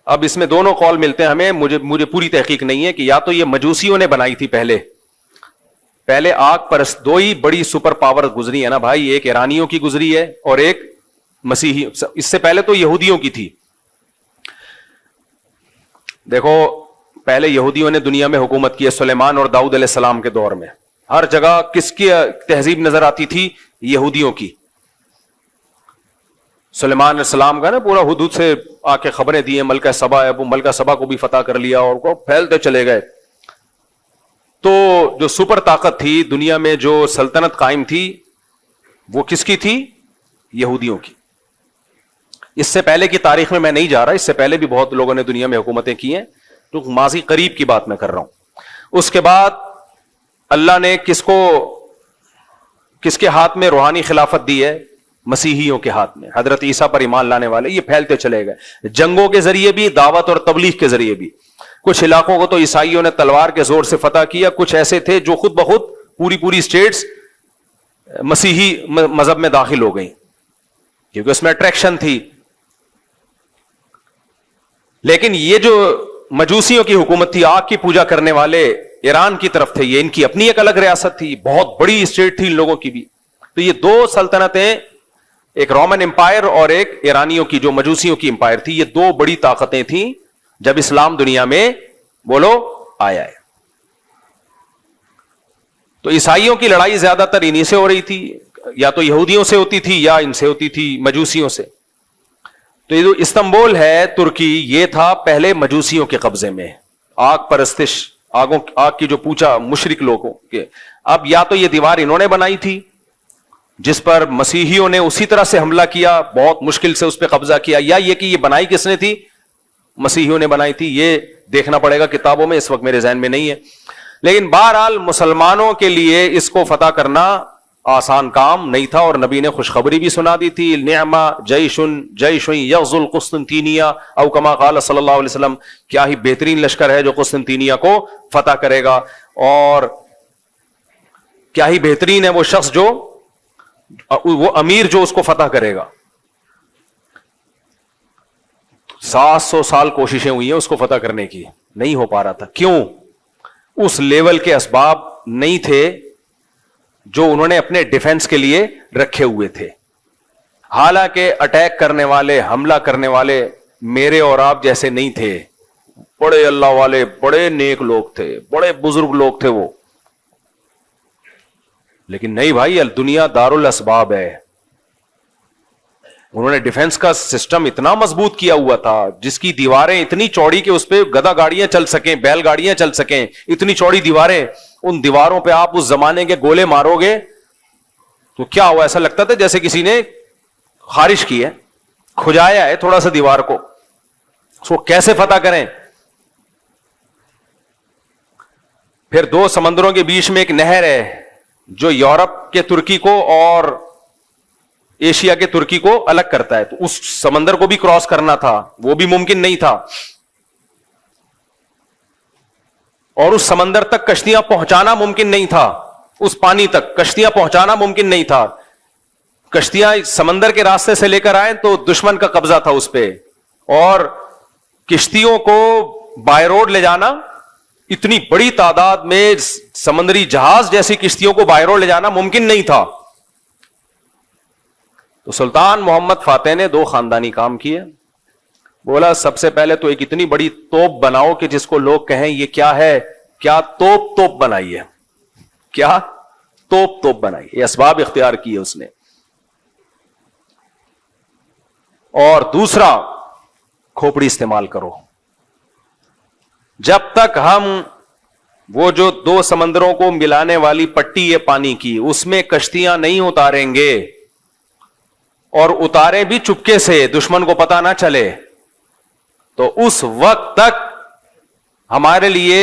اب اس میں دونوں قول ملتے ہیں ہمیں, مجھے پوری تحقیق نہیں ہے کہ یا تو یہ مجوسیوں نے بنائی تھی پہلے آگ پرست. دو ہی بڑی سپر پاور گزری ہے نا بھائی, ایک ایرانیوں کی گزری ہے اور ایک مسیحی, اس سے پہلے تو یہودیوں کی تھی. دیکھو پہلے یہودیوں نے دنیا میں حکومت کی ہے, سلیمان اور داؤد علیہ السلام کے دور میں. ہر جگہ کس کی تہذیب نظر آتی تھی؟ یہودیوں کی. سلیمان علیہ السلام کا نا پورا حدود سے آ کے خبریں دی ہیں, ملکہ سبا ہے, وہ ملکہ سبا کو بھی فتح کر لیا اور کو پھیلتے چلے گئے. تو جو سپر طاقت تھی دنیا میں, جو سلطنت قائم تھی, وہ کس کی تھی؟ یہودیوں کی. اس سے پہلے کی تاریخ میں میں نہیں جا رہا, اس سے پہلے بھی بہت لوگوں نے دنیا میں حکومتیں کی ہیں, تو ماضی قریب کی بات میں کر رہا ہوں. اس کے بعد اللہ نے کس کے ہاتھ میں روحانی خلافت دی ہے؟ مسیحیوں کے ہاتھ میں. حضرت عیسیٰ پر ایمان لانے والے یہ پھیلتے چلے گئے, جنگوں کے ذریعے بھی, دعوت اور تبلیغ کے ذریعے بھی. کچھ علاقوں کو تو عیسائیوں نے تلوار کے زور سے فتح کیا, کچھ ایسے تھے جو خود بخود پوری اسٹیٹس مسیحی مذہب میں داخل ہو گئیں کیونکہ اس میں اٹریکشن تھی. لیکن یہ جو مجوسیوں کی حکومت تھی, آگ کی پوجا کرنے والے ایران کی طرف تھے, یہ ان کی اپنی ایک الگ ریاست تھی, بہت بڑی اسٹیٹ تھی ان لوگوں کی بھی. تو یہ دو سلطنتیں, ایک رومن امپائر اور ایک ایرانیوں کی جو مجوسیوں کی امپائر تھی, یہ دو بڑی طاقتیں تھیں جب اسلام دنیا میں بولو آیا ہے. تو عیسائیوں کی لڑائی زیادہ تر انہی سے ہو رہی تھی, یا تو یہودیوں سے ہوتی تھی یا ان سے ہوتی تھی مجوسیوں سے. تو یہ جو استنبول ہے ترکی, یہ تھا پہلے مجوسیوں کے قبضے میں, آگ پرستش, آگ کی جو پوچھا مشرک لوگوں کے. اب یا تو یہ دیوار انہوں نے بنائی تھی جس پر مسیحیوں نے اسی طرح سے حملہ کیا, بہت مشکل سے اس پہ قبضہ کیا, یا یہ کہ یہ بنائی کس نے تھی؟ مسیحیوں نے بنائی تھی. یہ دیکھنا پڑے گا کتابوں میں, اس وقت میرے ذہن میں نہیں ہے. لیکن بہرحال مسلمانوں کے لیے اس کو فتح کرنا آسان کام نہیں تھا, اور نبی نے خوشخبری بھی سنا دی تھی, نعما جیش یغزو القسطنطینیہ او کما قال صلی اللہ علیہ وسلم, کیا ہی بہترین لشکر ہے جو قسطنطینیہ کو فتح کرے گا, اور کیا ہی بہترین ہے وہ شخص جو, وہ امیر جو اس کو فتح کرے گا. 700 سال کوششیں ہوئی ہیں اس کو فتح کرنے کی, نہیں ہو پا رہا تھا. کیوں؟ اس لیول کے اسباب نہیں تھے جو انہوں نے اپنے ڈیفنس کے لیے رکھے ہوئے تھے. حالانکہ اٹیک کرنے والے, حملہ کرنے والے میرے اور آپ جیسے نہیں تھے, بڑے اللہ والے, بڑے نیک لوگ تھے, بڑے بزرگ لوگ تھے وہ. لیکن نہیں بھائی, دنیا دار الاسباب ہے. انہوں نے ڈیفنس کا سسٹم اتنا مضبوط کیا ہوا تھا, جس کی دیواریں اتنی چوڑی کہ اس پہ گدا گاڑیاں چل سکیں, بیل گاڑیاں چل سکیں, اتنی چوڑی دیواریں. ان دیواروں پہ آپ اس زمانے کے گولے مارو گے تو کیا ہوا, ایسا لگتا تھا جیسے کسی نے خارش کی ہے, کھجایا ہے تھوڑا سا دیوار کو. اس کو کیسے فتح کریں؟ پھر 2 سمندروں کے بیچ میں ایک نہر ہے جو یورپ کے ترکی کو اور ایشیا کے ترکی کو الگ کرتا ہے, تو اس سمندر کو بھی کراس کرنا تھا, وہ بھی ممکن نہیں تھا. اور اس سمندر تک کشتیاں پہنچانا ممکن نہیں تھا, اس پانی تک کشتیاں پہنچانا ممکن نہیں تھا. کشتیاں سمندر کے راستے سے لے کر آئے تو دشمن کا قبضہ تھا اس پہ, اور کشتیوں کو بائی روڈ لے جانا, اتنی بڑی تعداد میں سمندری جہاز جیسی کشتیوں کو بائی روڈ لے جانا ممکن نہیں تھا. تو سلطان محمد فاتح نے 2 خاندانی کام کیے. بولا سب سے پہلے تو ایک اتنی بڑی توپ بناؤ کہ جس کو لوگ کہیں یہ کیا ہے, کیا توپ بنائی ہے, کیا توپ بنائی. یہ اسباب اختیار کیے اس نے. اور دوسرا, کھوپڑی استعمال کرو. جب تک ہم وہ جو 2 سمندروں کو ملانے والی پٹی ہے پانی کی, اس میں کشتیاں نہیں اتاریں گے, اور اتارے بھی چپکے سے, دشمن کو پتا نہ چلے, تو اس وقت تک ہمارے لیے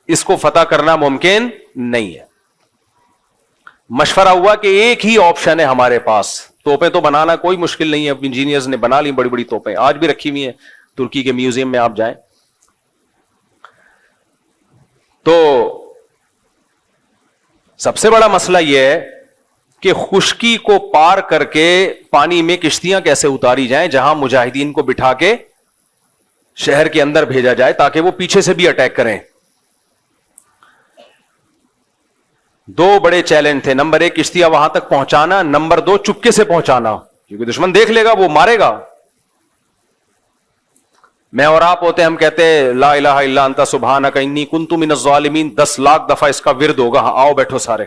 اس کو فتح کرنا ممکن نہیں ہے. مشورہ ہوا کہ ایک ہی آپشن ہے ہمارے پاس, توپیں تو بنانا کوئی مشکل نہیں ہے, انجینئرز نے بنا لی بڑی بڑی توپیں, آج بھی رکھی ہوئی ہیں ترکی کے میوزیم میں آپ جائیں. تو سب سے بڑا مسئلہ یہ ہے کہ خشکی کو پار کر کے پانی میں کشتیاں کیسے اتاری جائیں جہاں مجاہدین کو بٹھا کے شہر کے اندر بھیجا جائے تاکہ وہ پیچھے سے بھی اٹیک کریں. 2 بڑے چیلنج تھے. نمبر 1 کشتیاں وہاں تک پہنچانا, نمبر 2 چپکے سے پہنچانا. کیونکہ دشمن دیکھ لے گا وہ مارے گا. میں اور آپ ہوتے ہم کہتے لا الہ الا انت سبحانک انی کنت من الظالمین 10 لاکھ دفعہ اس کا ورد ہوگا. ہاں آؤ بیٹھو سارے,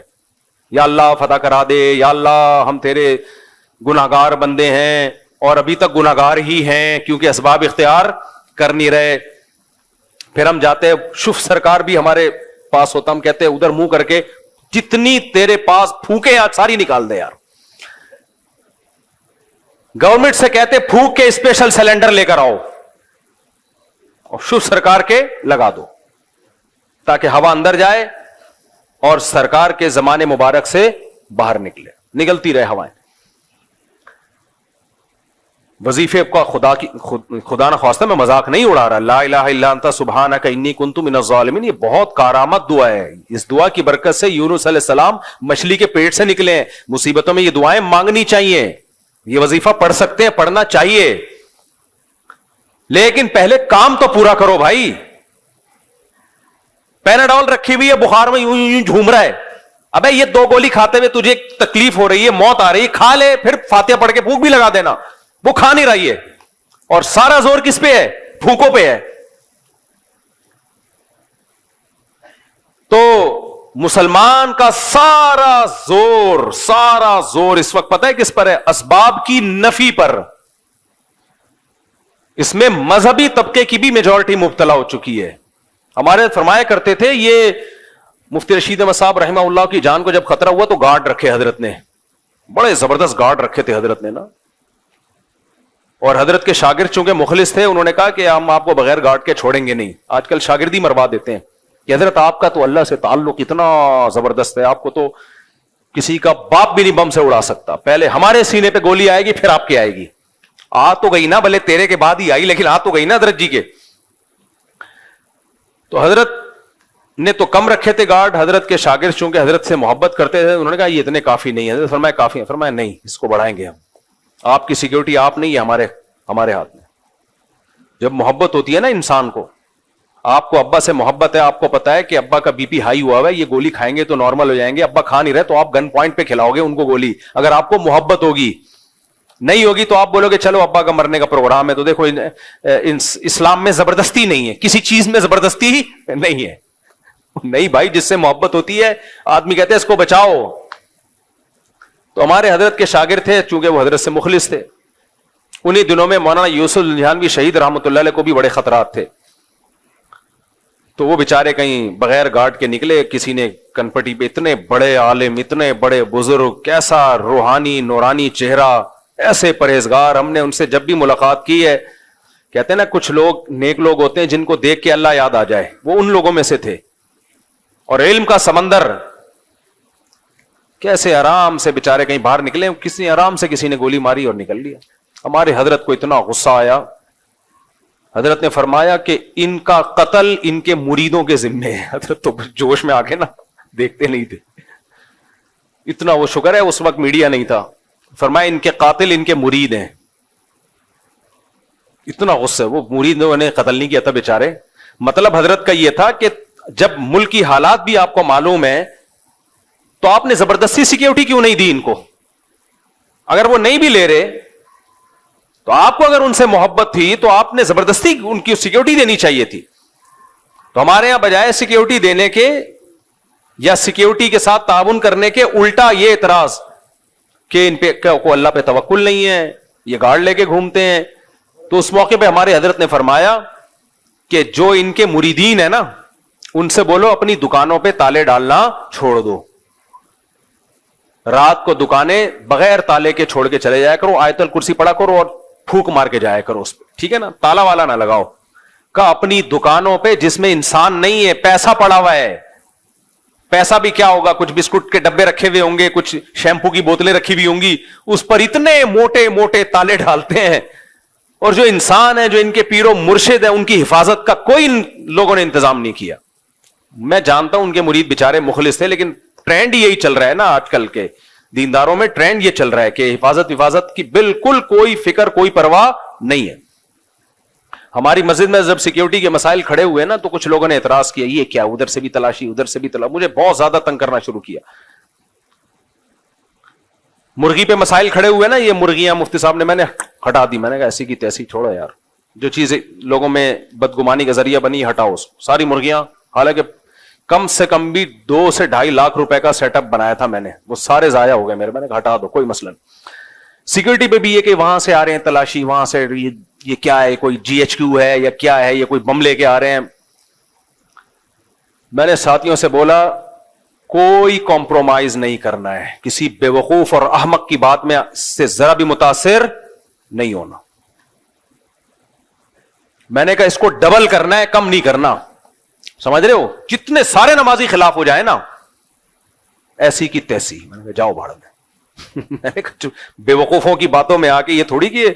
یا اللہ فتح کرا دے, یا اللہ ہم تیرے گناہگار بندے ہیں اور ابھی تک گناہگار ہی ہیں کیونکہ اسباب اختیار کر نہیں رہے. پھر ہم جاتے, شف سرکار بھی ہمارے پاس ہوتا, ہم کہتے ادھر منہ کر کے جتنی تیرے پاس پھونکے آج ساری نکال دے یار. گورنمنٹ سے کہتے پھونک کے اسپیشل سلنڈر لے کر آؤ اور شف سرکار کے لگا دو تاکہ ہوا اندر جائے اور سرکار کے زمانے مبارک سے باہر نکلے, نکلتی رہے ہوائیں. وظیفے کا خدا نہ خواستہ میں مذاق نہیں اڑا رہا. لا الہ الا انت سبحانک انی کنت من الظالمین, یہ بہت کارآمد دعا ہے. اس دعا کی برکت سے یونس علیہ السلام مچھلی کے پیٹ سے نکلے ہیں. مصیبتوں میں یہ دعائیں مانگنی چاہیے, یہ وظیفہ پڑھ سکتے ہیں, پڑھنا چاہیے, لیکن پہلے کام تو پورا کرو بھائی. پیناڈول رکھی ہوئی ہے, بخار میں یوں یوں جھوم رہا ہے, ابے یہ 2 گولی کھاتے ہوئے تجھے تکلیف ہو رہی ہے, موت آ رہی ہے, کھا لے, پھر فاتحہ پڑھ کے پھونک بھی لگا دینا. وہ کھا نہیں رہی ہے اور سارا زور کس پہ ہے؟ پھونکوں پہ ہے. تو مسلمان کا سارا زور اس وقت پتہ ہے کس پر ہے؟ اسباب کی نفی پر. اس میں مذہبی طبقے کی بھی میجورٹی مبتلا ہو چکی ہے. ہمارے فرمایا کرتے تھے, یہ مفتی رشید احمد صاحب رحمہ اللہ کی جان کو جب خطرہ ہوا تو گارڈ رکھے حضرت نے, بڑے زبردست گارڈ رکھے تھے حضرت نے نا. اور حضرت کے شاگرد چونکہ مخلص تھے, انہوں نے کہا کہ ہم آپ کو بغیر گارڈ کے چھوڑیں گے نہیں. آج کل شاگردی مروا دیتے ہیں کہ حضرت آپ کا تو اللہ سے تعلق اتنا زبردست ہے, آپ کو تو کسی کا باپ بھی نہیں بم سے اڑا سکتا. پہلے ہمارے سینے پہ گولی آئے گی پھر آپ کی آئے گی. آ تو گئی نا, بھلے تیرے کے بعد ہی آئی, لیکن آ تو گئی نا حضرت جی کے. تو حضرت نے تو کم رکھے تھے گارڈ. حضرت کے شاگرد چونکہ حضرت سے محبت کرتے تھے, انہوں نے کہا یہ اتنے کافی نہیں ہے. حضرت فرمایا کافی ہے. فرمایا نہیں, اس کو بڑھائیں گے ہم. آپ کی سیکیورٹی آپ نہیں ہے, ہمارے ہاتھ میں. جب محبت ہوتی ہے نا انسان کو, آپ کو ابا سے محبت ہے, آپ کو پتا ہے کہ ابا کا بی پی ہائی ہوا ہے, یہ گولی کھائیں گے تو نارمل ہو جائیں گے, ابا کھا نہیں رہے تو آپ گن پوائنٹ پہ کھلاؤ گے ان کو گولی. اگر آپ کو محبت ہوگی, نہیں ہوگی تو آپ بولو گے چلو ابا کا مرنے کا پروگرام ہے. تو دیکھو اسلام میں زبردستی نہیں ہے, کسی چیز میں زبردستی ہی نہیں ہے. نہیں بھائی, جس سے محبت ہوتی ہے آدمی کہتے ہیں اس کو بچاؤ. تو ہمارے حضرت کے شاگرد تھے, چونکہ وہ حضرت سے مخلص تھے. انہی دنوں میں مولانا یوسف الجھانوی شہید رحمۃ اللہ علیہ کو بھی بڑے خطرات تھے. تو وہ بےچارے کہیں بغیر گارڈ کے نکلے. کسی نے کنپٹی پہ, اتنے بڑے عالم, اتنے بڑے بزرگ, کیسا روحانی نورانی چہرہ, ایسے پرہیزگار. ہم نے ان سے جب بھی ملاقات کی ہے, کہتے ہیں نا کچھ لوگ نیک لوگ ہوتے ہیں جن کو دیکھ کے اللہ یاد آ جائے, وہ ان لوگوں میں سے تھے. اور علم کا سمندر, کیسے آرام سے بےچارے کہیں باہر نکلے, کسی آرام سے کسی نے گولی ماری اور نکل لیا. ہمارے حضرت کو اتنا غصہ آیا, حضرت نے فرمایا کہ ان کا قتل ان کے مریدوں کے ذمے ہے. حضرت تو جوش میں آ کے نا دیکھتے نہیں تھے, اتنا وہ شکر ہے اس وقت میڈیا نہیں تھا. فرمایا ان کے قاتل ان کے مرید ہیں. اتنا غصہ, وہ مریدوں نے قتل نہیں کیا تھا بیچارے. مطلب حضرت کا یہ تھا کہ جب ملک کی حالات بھی آپ کو معلوم ہے تو آپ نے زبردستی سیکیورٹی کیوں نہیں دی ان کو؟ اگر وہ نہیں بھی لے رہے تو آپ کو اگر ان سے محبت تھی تو آپ نے زبردستی ان کی سیکیورٹی دینی چاہیے تھی. تو ہمارے یہاں بجائے سیکیورٹی دینے کے یا سیکیورٹی کے ساتھ تعاون کرنے کے, الٹا یہ اعتراض کہ ان پہ کو اللہ پہ توکل نہیں ہے, یہ گارڈ لے کے گھومتے ہیں. تو اس موقع پہ ہمارے حضرت نے فرمایا کہ جو ان کے مریدین ہیں نا, ان سے بولو اپنی دکانوں پہ تالے ڈالنا چھوڑ دو. رات کو دکانیں بغیر تالے کے چھوڑ کے چلے جایا کرو, آیت الکرسی پڑھا کرو اور پھونک مار کے جایا کرو اس پہ, ٹھیک ہے نا, تالا والا نہ لگاؤ. کا اپنی دکانوں پہ جس میں انسان نہیں ہے, پیسہ پڑا ہوا ہے, پیسہ بھی کیا ہوگا, کچھ بسکٹ کے ڈبے رکھے ہوئے ہوں گے, کچھ شیمپو کی بوتلیں رکھی ہوئی ہوں گی, اس پر اتنے موٹے موٹے تالے ڈالتے ہیں. اور جو انسان ہے, جو ان کے پیر و مرشد ہے, ان کی حفاظت کا کوئی لوگوں نے انتظام نہیں کیا. میں جانتا ہوں ان کے مرید بیچارے مخلص تھے, لیکن ٹرینڈ یہی چل رہا ہے نا آج کل کے دینداروں میں, ٹرینڈ یہ چل رہا ہے کہ حفاظت کی بالکل کوئی فکر, کوئی پرواہ نہیں ہے. ہماری مسجد میں جب سیکیورٹی کے مسائل کھڑے ہوئے نا تو کچھ لوگوں نے اعتراض کیا, یہ کیا, ادھر سے بھی تلاشی, ادھر سے بھی تلاشی. مجھے بہت زیادہ تنگ کرنا شروع کیا. مرغی پہ مسائل کھڑے ہوئے نا, یہ مرغیاں مفتی صاحب نے, میں نے ہٹا دی, میں نے کہا ایسی کی تیسی چھوڑو یار, جو چیز لوگوں میں بدگمانی کا ذریعہ بنی ہٹاؤ ساری مرغیاں. حالانکہ کم سے کم بھی 2 سے 2.5 لاکھ روپے کا سیٹ اپ بنایا تھا میں نے, وہ سارے ضائع ہو گئے میرے, میں نے کہا ہٹا دو کوئی مسئلہ نہیں. سیکورٹی پہ بھی یہ کہ وہاں سے آ رہے ہیں تلاشی, وہاں سے یہ کیا ہے, کوئی GHQ ہے یا کیا ہے, یہ کوئی بم لے کے آ رہے ہیں. میں نے ساتھیوں سے بولا کوئی کمپرومائز نہیں کرنا ہے, کسی بے وقوف اور احمق کی بات میں سے ذرا بھی متاثر نہیں ہونا. میں نے کہا اس کو ڈبل کرنا ہے, کم نہیں کرنا, سمجھ رہے ہو, جتنے سارے نمازی خلاف ہو جائے نا ایسی کی تیسی. میں نے کہا جاؤ بھاڑ میں. میں نے کہا بے وقوفوں کی باتوں میں آ کے یہ تھوڑی کہ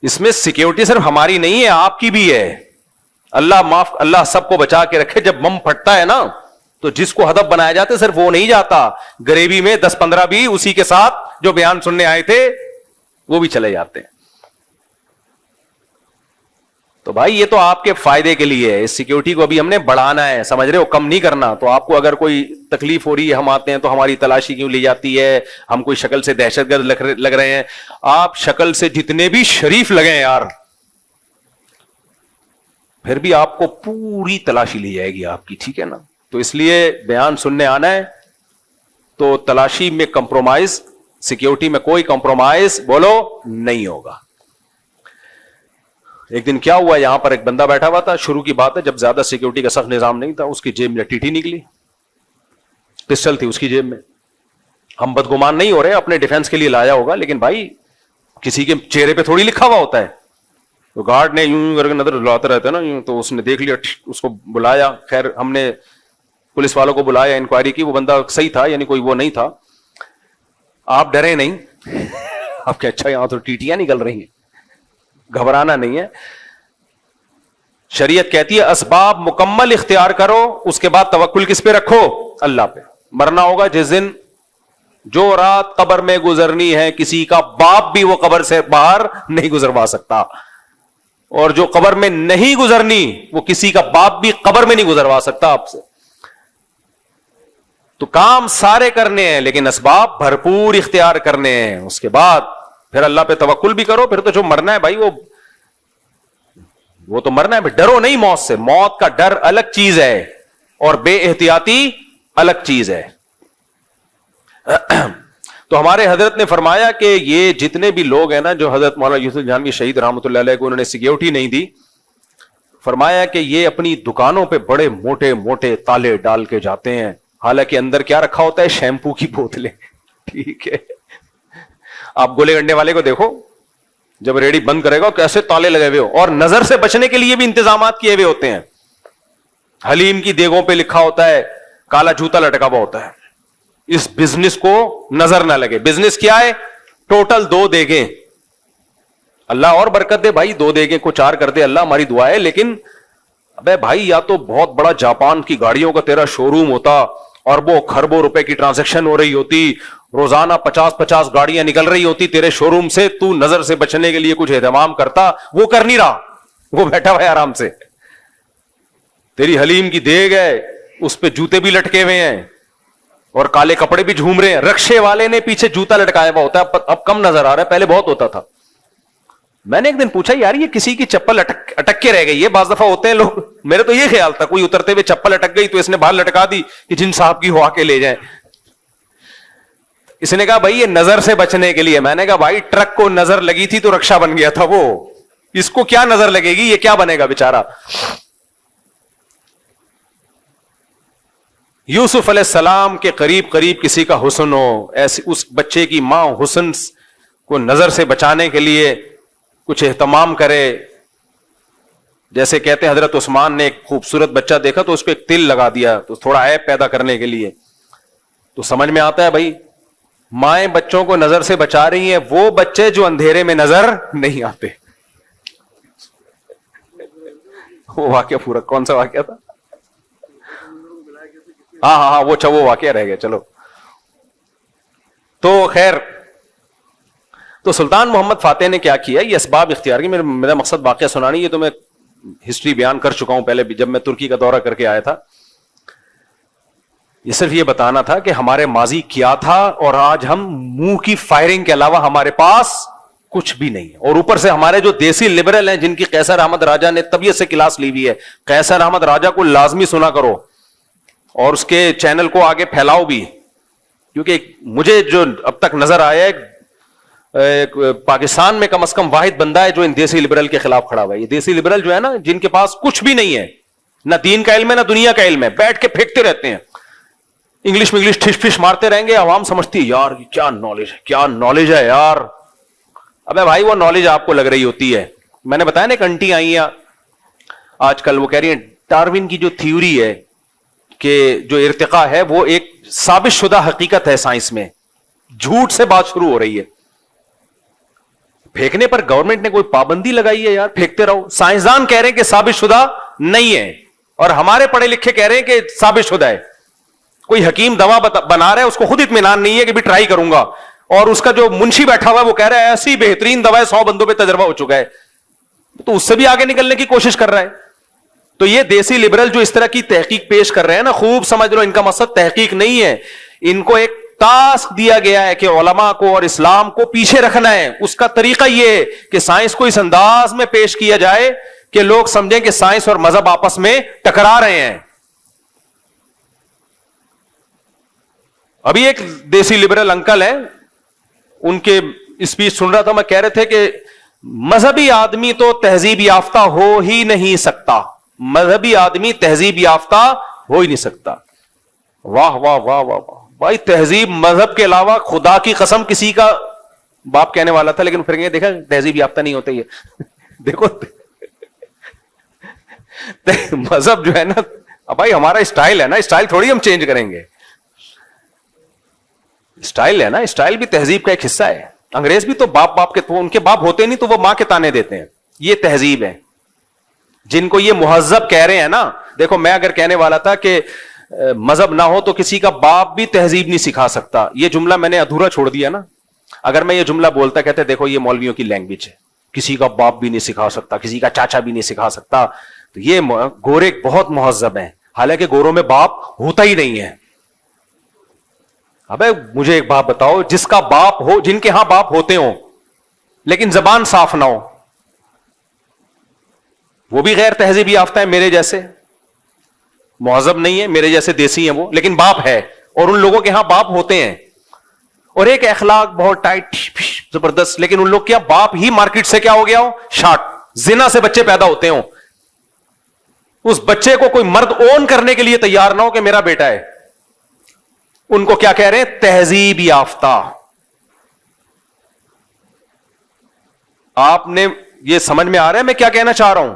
اس میں سیکیورٹی صرف ہماری نہیں ہے آپ کی بھی ہے. اللہ سب کو بچا کے رکھے. جب بم پھٹتا ہے نا تو جس کو ہدف بنایا جاتا ہے صرف وہ نہیں جاتا, گریوی میں 10-15 بھی اسی کے ساتھ جو بیان سننے آئے تھے وہ بھی چلے جاتے ہیں. تو بھائی یہ تو آپ کے فائدے کے لیے ہے, اس سیکیورٹی کو ابھی ہم نے بڑھانا ہے, سمجھ رہے ہو, کم نہیں کرنا. تو آپ کو اگر کوئی تکلیف ہو رہی ہے, ہم آتے ہیں تو ہماری تلاشی کیوں لی جاتی ہے, ہم کوئی شکل سے دہشت گرد لگ رہے ہیں. آپ شکل سے جتنے بھی شریف لگے ہیں یار, پھر بھی آپ کو پوری تلاشی لی جائے گی آپ کی, ٹھیک ہے نا. تو اس لیے بیان سننے آنا ہے تو تلاشی میں کمپرومائز, سیکیورٹی میں کوئی کمپرومائز بولو نہیں ہوگا. ایک دن کیا ہوا, یہاں پر ایک بندہ بیٹھا ہوا تھا, شروع کی بات ہے جب زیادہ سیکیورٹی کا سخت نظام نہیں تھا, اس کی جیب میں ٹیٹی نکلی, پسٹل تھی اس کی جیب میں. ہم بدگمان نہیں ہو رہے, اپنے ڈیفنس کے لیے لایا ہوگا, لیکن بھائی کسی کے چہرے پہ تھوڑی لکھا ہوا ہوتا ہے. تو گارڈ نے یوں کر کے نظر لاتے رہتے نا, تو اس نے دیکھ لیا, اس کو بلایا. خیر ہم نے پولیس والوں کو بلایا, انکوائری کی, وہ بندہ صحیح تھا, یعنی کوئی وہ نہیں تھا. آپ ڈرے نہیں, آپ کہ اچھا یہاں تو ٹیٹیاں نکل رہی ہیں, گھبرانا نہیں ہے. شریعت کہتی ہے اسباب مکمل اختیار کرو, اس کے بعد توکل کس پہ رکھو, اللہ پہ. مرنا ہوگا جس دن, جو رات قبر میں گزرنی ہے کسی کا باپ بھی وہ قبر سے باہر نہیں گزروا سکتا, اور جو قبر میں نہیں گزرنی وہ کسی کا باپ بھی قبر میں نہیں گزروا سکتا آپ سے. تو کام سارے کرنے ہیں لیکن اسباب بھرپور اختیار کرنے ہیں. اس کے بعد پھر اللہ پہ توکل بھی کرو. پھر تو جو مرنا ہے بھائی وہ تو مرنا ہے, ڈرو نہیں موت سے. موت کا ڈر الگ چیز ہے اور بے احتیاطی الگ چیز ہے. تو ہمارے حضرت نے فرمایا کہ یہ جتنے بھی لوگ ہیں نا, جو حضرت مولانا یوسف جہانوی شہید رحمۃ اللہ علیہ کو انہوں نے سیکیورٹی نہیں دی, فرمایا کہ یہ اپنی دکانوں پہ بڑے موٹے موٹے تالے ڈال کے جاتے ہیں, حالانکہ اندر کیا رکھا ہوتا ہے, شیمپو کی بوتلیں. ٹھیک ہے, آپ گولے گنڈے والے کو دیکھو, جب ریڑی بند کرے گا کیسے تالے لگے ہوئے ہو, اور نظر سے بچنے کے لیے بھی انتظامات کیے ہوئے ہوتے ہیں. حلیم کی دیگوں پہ لکھا ہوتا ہے, کالا جوتا لٹکا ہوا ہوتا ہے, اس بزنس کو نظر نہ لگے. بزنس کیا ہے, ٹوٹل 2 دیگیں. اللہ اور برکت دے بھائی, 2 دیگیں کو 4 کر دے اللہ, ہماری دعا ہے. لیکن ابے بھائی یا تو بہت بڑا جاپان کی گاڑیوں کا تیرا شو روم ہوتا, اربوں خربوں روپے کی ٹرانزیکشن ہو رہی ہوتی, روزانہ 50 گاڑیاں نکل رہی ہوتی تیرے شو روم سے, تو نظر سے بچنے کے لیے کچھ اہتمام کرتا. وہ کر نہیں رہا, وہ بیٹھا ہوا ہے آرام سے. تیری حلیم کی دیگ ہے, اس پہ جوتے بھی لٹکے ہوئے ہیں اور کالے کپڑے بھی جھوم رہے ہیں. رکشے والے نے پیچھے جوتا لٹکایا ہوا ہوتا ہے, اب کم نظر آ رہا ہے, پہلے بہت ہوتا تھا. میں نے ایک دن پوچھا یار یہ کسی کی چپل اٹک کے رہ گئی ہے, بعض دفعہ ہوتے ہیں لوگ, میرے تو یہ خیال تھا کوئی اترتے ہوئے چپل اٹک گئی تو اس نے باہر لٹکا دی کہ جن صاحب کی ہو آ کے لے جائیں. اس نے کہا بھائی یہ نظر سے بچنے کے لیے. میں نے کہا بھائی ٹرک کو نظر لگی تھی تو رکشا بن گیا تھا وہ, اس کو کیا نظر لگے گی, یہ کیا بنے گا بیچارہ. یوسف علیہ السلام کے قریب کسی کا حسن ہو, ایسی اس بچے کی ماں حسن کو نظر سے بچانے کے لیے کچھ اہتمام کرے. جیسے کہتے ہیں حضرت عثمان نے ایک خوبصورت بچہ دیکھا تو اس کو ایک تل لگا دیا, تو تھوڑا عیب پیدا کرنے کے لیے. تو سمجھ میں آتا ہے بھائی مائیں بچوں کو نظر سے بچا رہی ہیں, وہ بچے جو اندھیرے میں نظر نہیں آتے. وہ واقعہ پورا کون سا واقعہ تھا, ہاں وہ واقعہ رہ گیا. چلو تو خیر, تو سلطان محمد فاتح نے کیا کیا, یہ اسباب اختیار کی. میرا مقصد واقعہ سنانی, یہ تو میں ہسٹری بیان کر چکا ہوں پہلے بھی جب میں ترکی کا دورہ کر کے آیا تھا. یہ صرف یہ بتانا تھا کہ ہمارے ماضی کیا تھا اور آج ہم منہ کی فائرنگ کے علاوہ ہمارے پاس کچھ بھی نہیں ہے. اور اوپر سے ہمارے جو دیسی لبرل ہیں جن کی قیصر احمد راجہ نے طبیعت سے کلاس لی ہوئی ہے, قیصر احمد راجہ کو لازمی سنا کرو اور اس کے چینل کو آگے پھیلاؤ بھی, کیونکہ مجھے جو اب تک نظر آیا ہے پاکستان میں کم از کم واحد بندہ ہے جو ان دیسی لبرل کے خلاف کھڑا ہوا ہے. یہ دیسی لبرل جو ہے نا, جن کے پاس کچھ بھی نہیں ہے, نہ دین کا علم ہے نہ دنیا کا علم ہے, بیٹھ کے پھینکتے رہتے ہیں, انگلش میں انگلش ٹھش پھش مارتے رہیں گے, عوام سمجھتی ہے یار کیا نالج ہے, کیا نالج ہے یار. ابے بھائی وہ نالج آپ کو لگ رہی ہوتی ہے. میں نے بتایا نا ایک انٹی آئی ہیں آج کل, وہ کہہ رہی ہیں ڈارون کی جو تھیوری ہے کہ جو ارتقاء ہے وہ ایک ثابت شدہ حقیقت ہے سائنس میں, جھوٹ سے بات شروع ہو رہی ہے. پھینکنے پر گورنمنٹ نے کوئی پابندی لگائی ہے یار, پھینکتے رہو. سائنسدان کہہ رہے ہیں کہ ثابت شدہ نہیں ہے اور ہمارے پڑھے لکھے کہہ رہے ہیں کہ ثابت شدہ ہے. کوئی حکیم دوا بنا رہا ہے, اس کو خود اطمینان نہیں ہے کہ بھی ٹرائی کروں گا, اور اس کا جو منشی بیٹھا ہوا ہے وہ کہہ رہا ہے ایسی بہترین دوا ہے 100 بندوں پہ تجربہ ہو چکا ہے, تو اس سے بھی آگے نکلنے کی کوشش کر رہا ہے. تو یہ دیسی لبرل جو اس طرح کی تحقیق پیش کر رہے ہیں نا, خوب سمجھ لو ان کا مقصد تحقیق نہیں ہے. ان کو ایک ٹاسک دیا گیا ہے کہ علماء کو اور اسلام کو پیچھے رکھنا ہے. اس کا طریقہ یہ ہے کہ سائنس کو اس انداز میں پیش کیا جائے کہ لوگ سمجھیں کہ سائنس اور مذہب آپس میں ٹکرا رہے ہیں. ابھی ایک دیسی لبرل انکل ہے, ان کے اسپیچ سن رہا تھا میں, کہہ رہے تھے کہ مذہبی آدمی تو تہذیب یافتہ ہو ہی نہیں سکتا, مذہبی آدمی تہذیب یافتہ ہو ہی نہیں سکتا. واہ واہ واہ واہ واہ بھائی, تہذیب مذہب کے علاوہ خدا کی قسم کسی کا باپ کہنے والا تھا, لیکن پھر دیکھا تہذیب یافتہ نہیں ہوتے یہ. دیکھو مذہب جو ہے نا بھائی ہمارا اسٹائل ہے نا, اسٹائل تھوڑی ہم چینج کریں گے. اسٹائل ہے نا, اسٹائل بھی تہذیب کا ایک حصہ ہے. انگریز بھی تو باپ کے, تو ان کے باپ ہوتے نہیں تو وہ ماں کے تانے دیتے ہیں. یہ تہذیب ہے جن کو یہ مہذب کہہ رہے ہیں نا. دیکھو میں اگر کہنے والا تھا کہ مذہب نہ ہو تو کسی کا باپ بھی تہذیب نہیں سکھا سکتا, یہ جملہ میں نے ادھورا چھوڑ دیا نا. اگر میں یہ جملہ بولتا کہتے دیکھو یہ مولویوں کی لینگویج ہے, کسی کا باپ بھی نہیں سکھا سکتا, کسی کا چاچا بھی نہیں سکھا سکتا, تو یہ گورے بہت مہذب ہیں, حالانکہ گوروں میں باپ ہوتا ہی نہیں ہے. ابے مجھے ایک بات بتاؤ, جس کا باپ ہو, جن کے ہاں باپ ہوتے ہوں لیکن زبان صاف نہ ہو, وہ بھی غیر تہذیب یافتہ ہے میرے جیسے, مہذب نہیں ہے, میرے جیسے دیسی ہیں وہ, لیکن باپ ہے. اور ان لوگوں کے ہاں باپ ہوتے ہیں, اور ایک اخلاق بہت ٹائٹ زبردست, لیکن ان لوگ کیا باپ ہی مارکیٹ سے کیا ہو گیا ہو, شارٹ, زنا سے بچے پیدا ہوتے ہوں. اس بچے کو کوئی مرد اون کرنے کے لیے تیار نہ ہو کہ میرا بیٹا ہے. ان کو کیا کہہ رہے ہیں, تہذیب یافتہ. آپ نے یہ سمجھ میں آ رہا ہے میں کیا کہنا چاہ رہا ہوں؟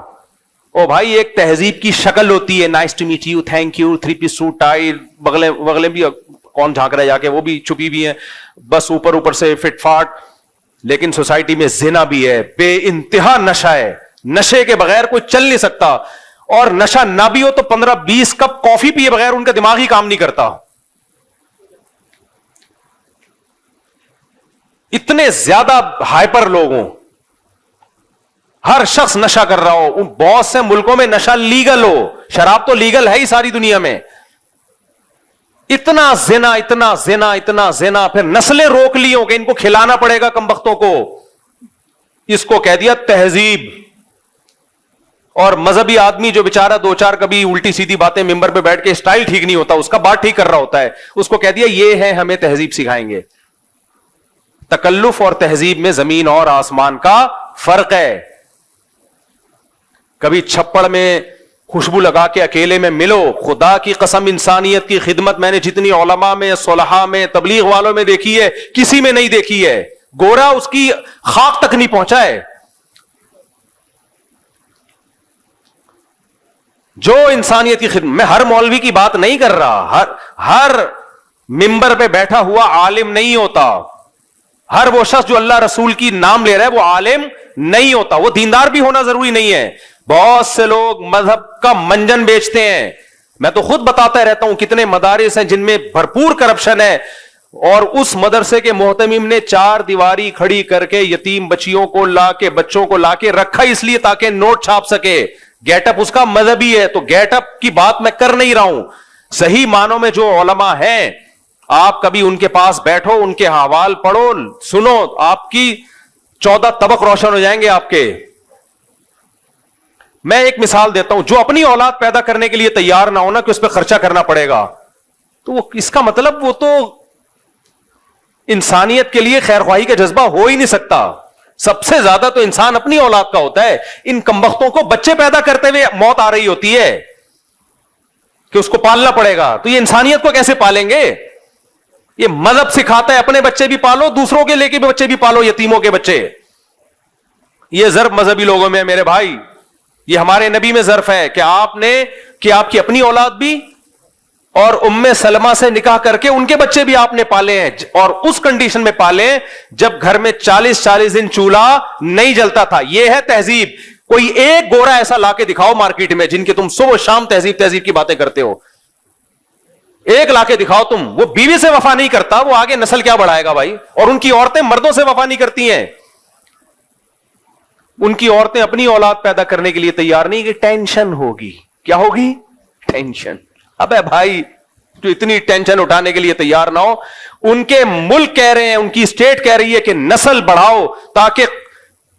او بھائی ایک تہذیب کی شکل ہوتی ہے, nice to meet you, thank you, 3 piece suit tie, بغلیں بھی کون جھانک رہا ہے جا کے, وہ بھی چھپی بھی ہیں, بس اوپر سے فٹ فاٹ. لیکن سوسائٹی میں زنا بھی ہے, بے انتہا نشہ ہے, نشے کے بغیر کوئی چل نہیں سکتا, اور نشہ نہ بھی ہو تو 15-20 کپ کافی پیے بغیر ان کا دماغ ہی کام نہیں کرتا. اتنے زیادہ ہائپر لوگ ہوں, ہر شخص نشہ کر رہا ہو. بہت سے ملکوں میں نشہ لیگل ہو, شراب تو لیگل ہے ہی ساری دنیا میں. اتنا زنا, اتنا زنا, اتنا زنا, پھر نسلیں روک لی ہوں کہ ان کو کھلانا پڑے گا کمبختوں کو. اس کو کہہ دیا تہذیب. اور مذہبی آدمی جو بیچارہ 2-4 کبھی الٹی سیدھی باتیں ممبر پہ بیٹھ کے اسٹائل ٹھیک نہیں ہوتا, اس کا بات ٹھیک کر رہا ہوتا ہے, اس کو کہہ دیا یہ ہے ہمیں تہذیب سکھائیں گے. تکلف اور تہذیب میں زمین اور آسمان کا فرق ہے. کبھی چھپڑ میں خوشبو لگا کے اکیلے میں ملو, خدا کی قسم انسانیت کی خدمت میں نے جتنی علماء میں, صلحاء میں, تبلیغ والوں میں دیکھی ہے, کسی میں نہیں دیکھی ہے. گورا اس کی خاک تک نہیں پہنچا ہے. جو انسانیت کی خدمت, میں ہر مولوی کی بات نہیں کر رہا, ہر ممبر پہ بیٹھا ہوا عالم نہیں ہوتا. ہر وہ شخص جو اللہ رسول کی نام لے رہا ہے وہ عالم نہیں ہوتا, وہ دیندار بھی ہونا ضروری نہیں ہے. بہت سے لوگ مذہب کا منجن بیچتے ہیں. میں تو خود بتاتا رہتا ہوں کتنے مدارس ہیں جن میں بھرپور کرپشن ہے, اور اس مدرسے کے محتمم نے 4 دیواری کھڑی کر کے یتیم بچوں کو لا کے رکھا اس لیے تاکہ نوٹ چھاپ سکے. گیٹ اپ اس کا مذہبی ہے, تو گیٹ اپ کی بات میں کر نہیں رہا ہوں. صحیح معنوں میں جو علماء ہیں, آپ کبھی ان کے پاس بیٹھو, ان کے حوال پڑھو, سنو, آپ کی 14 طبق روشن ہو جائیں گے آپ کے. میں ایک مثال دیتا ہوں, جو اپنی اولاد پیدا کرنے کے لیے تیار نہ ہونا کہ اس پہ خرچہ کرنا پڑے گا, تو اس کا مطلب وہ تو انسانیت کے لیے خیر خواہی کا جذبہ ہو ہی نہیں سکتا. سب سے زیادہ تو انسان اپنی اولاد کا ہوتا ہے. ان کمبختوں کو بچے پیدا کرتے ہوئے موت آ رہی ہوتی ہے کہ اس کو پالنا پڑے گا, تو یہ انسانیت کو کیسے پالیں گے؟ یہ مذہب سکھاتا ہے اپنے بچے بھی پالو, دوسروں کے لے کے بھی بچے بھی پالو, یتیموں کے بچے. یہ ضرب مذہبی لوگوں میں میرے بھائی, یہ ہمارے نبی میں ظرف ہے کہ آپ کی اپنی اولاد بھی اور ام سلمہ سے نکاح کر کے ان کے بچے بھی آپ نے پالے ہیں, اور اس کنڈیشن میں پالے جب گھر میں 40 دن چولہا نہیں جلتا تھا. یہ ہے تہذیب. کوئی ایک گورا ایسا لا کے دکھاؤ مارکیٹ میں جن کے تم صبح شام تہذیب کی باتیں کرتے ہو, ایک لا کے دکھاؤ تم. وہ بیوی سے وفا نہیں کرتا, وہ آگے نسل کیا بڑھائے گا بھائی؟ اور ان کی عورتیں مردوں سے وفا نہیں کرتی ہیں. ان کی عورتیں اپنی اولاد پیدا کرنے کے لیے تیار نہیں, کہ ٹینشن ہوگی. کیا ہوگی؟ ٹینشن. ابے بھائی, جو اتنی ٹینشن اٹھانے کے لیے تیار نہ ہو, ان کے ملک کہہ رہے ہیں, ان کی اسٹیٹ کہہ رہی ہے کہ نسل بڑھاؤ تاکہ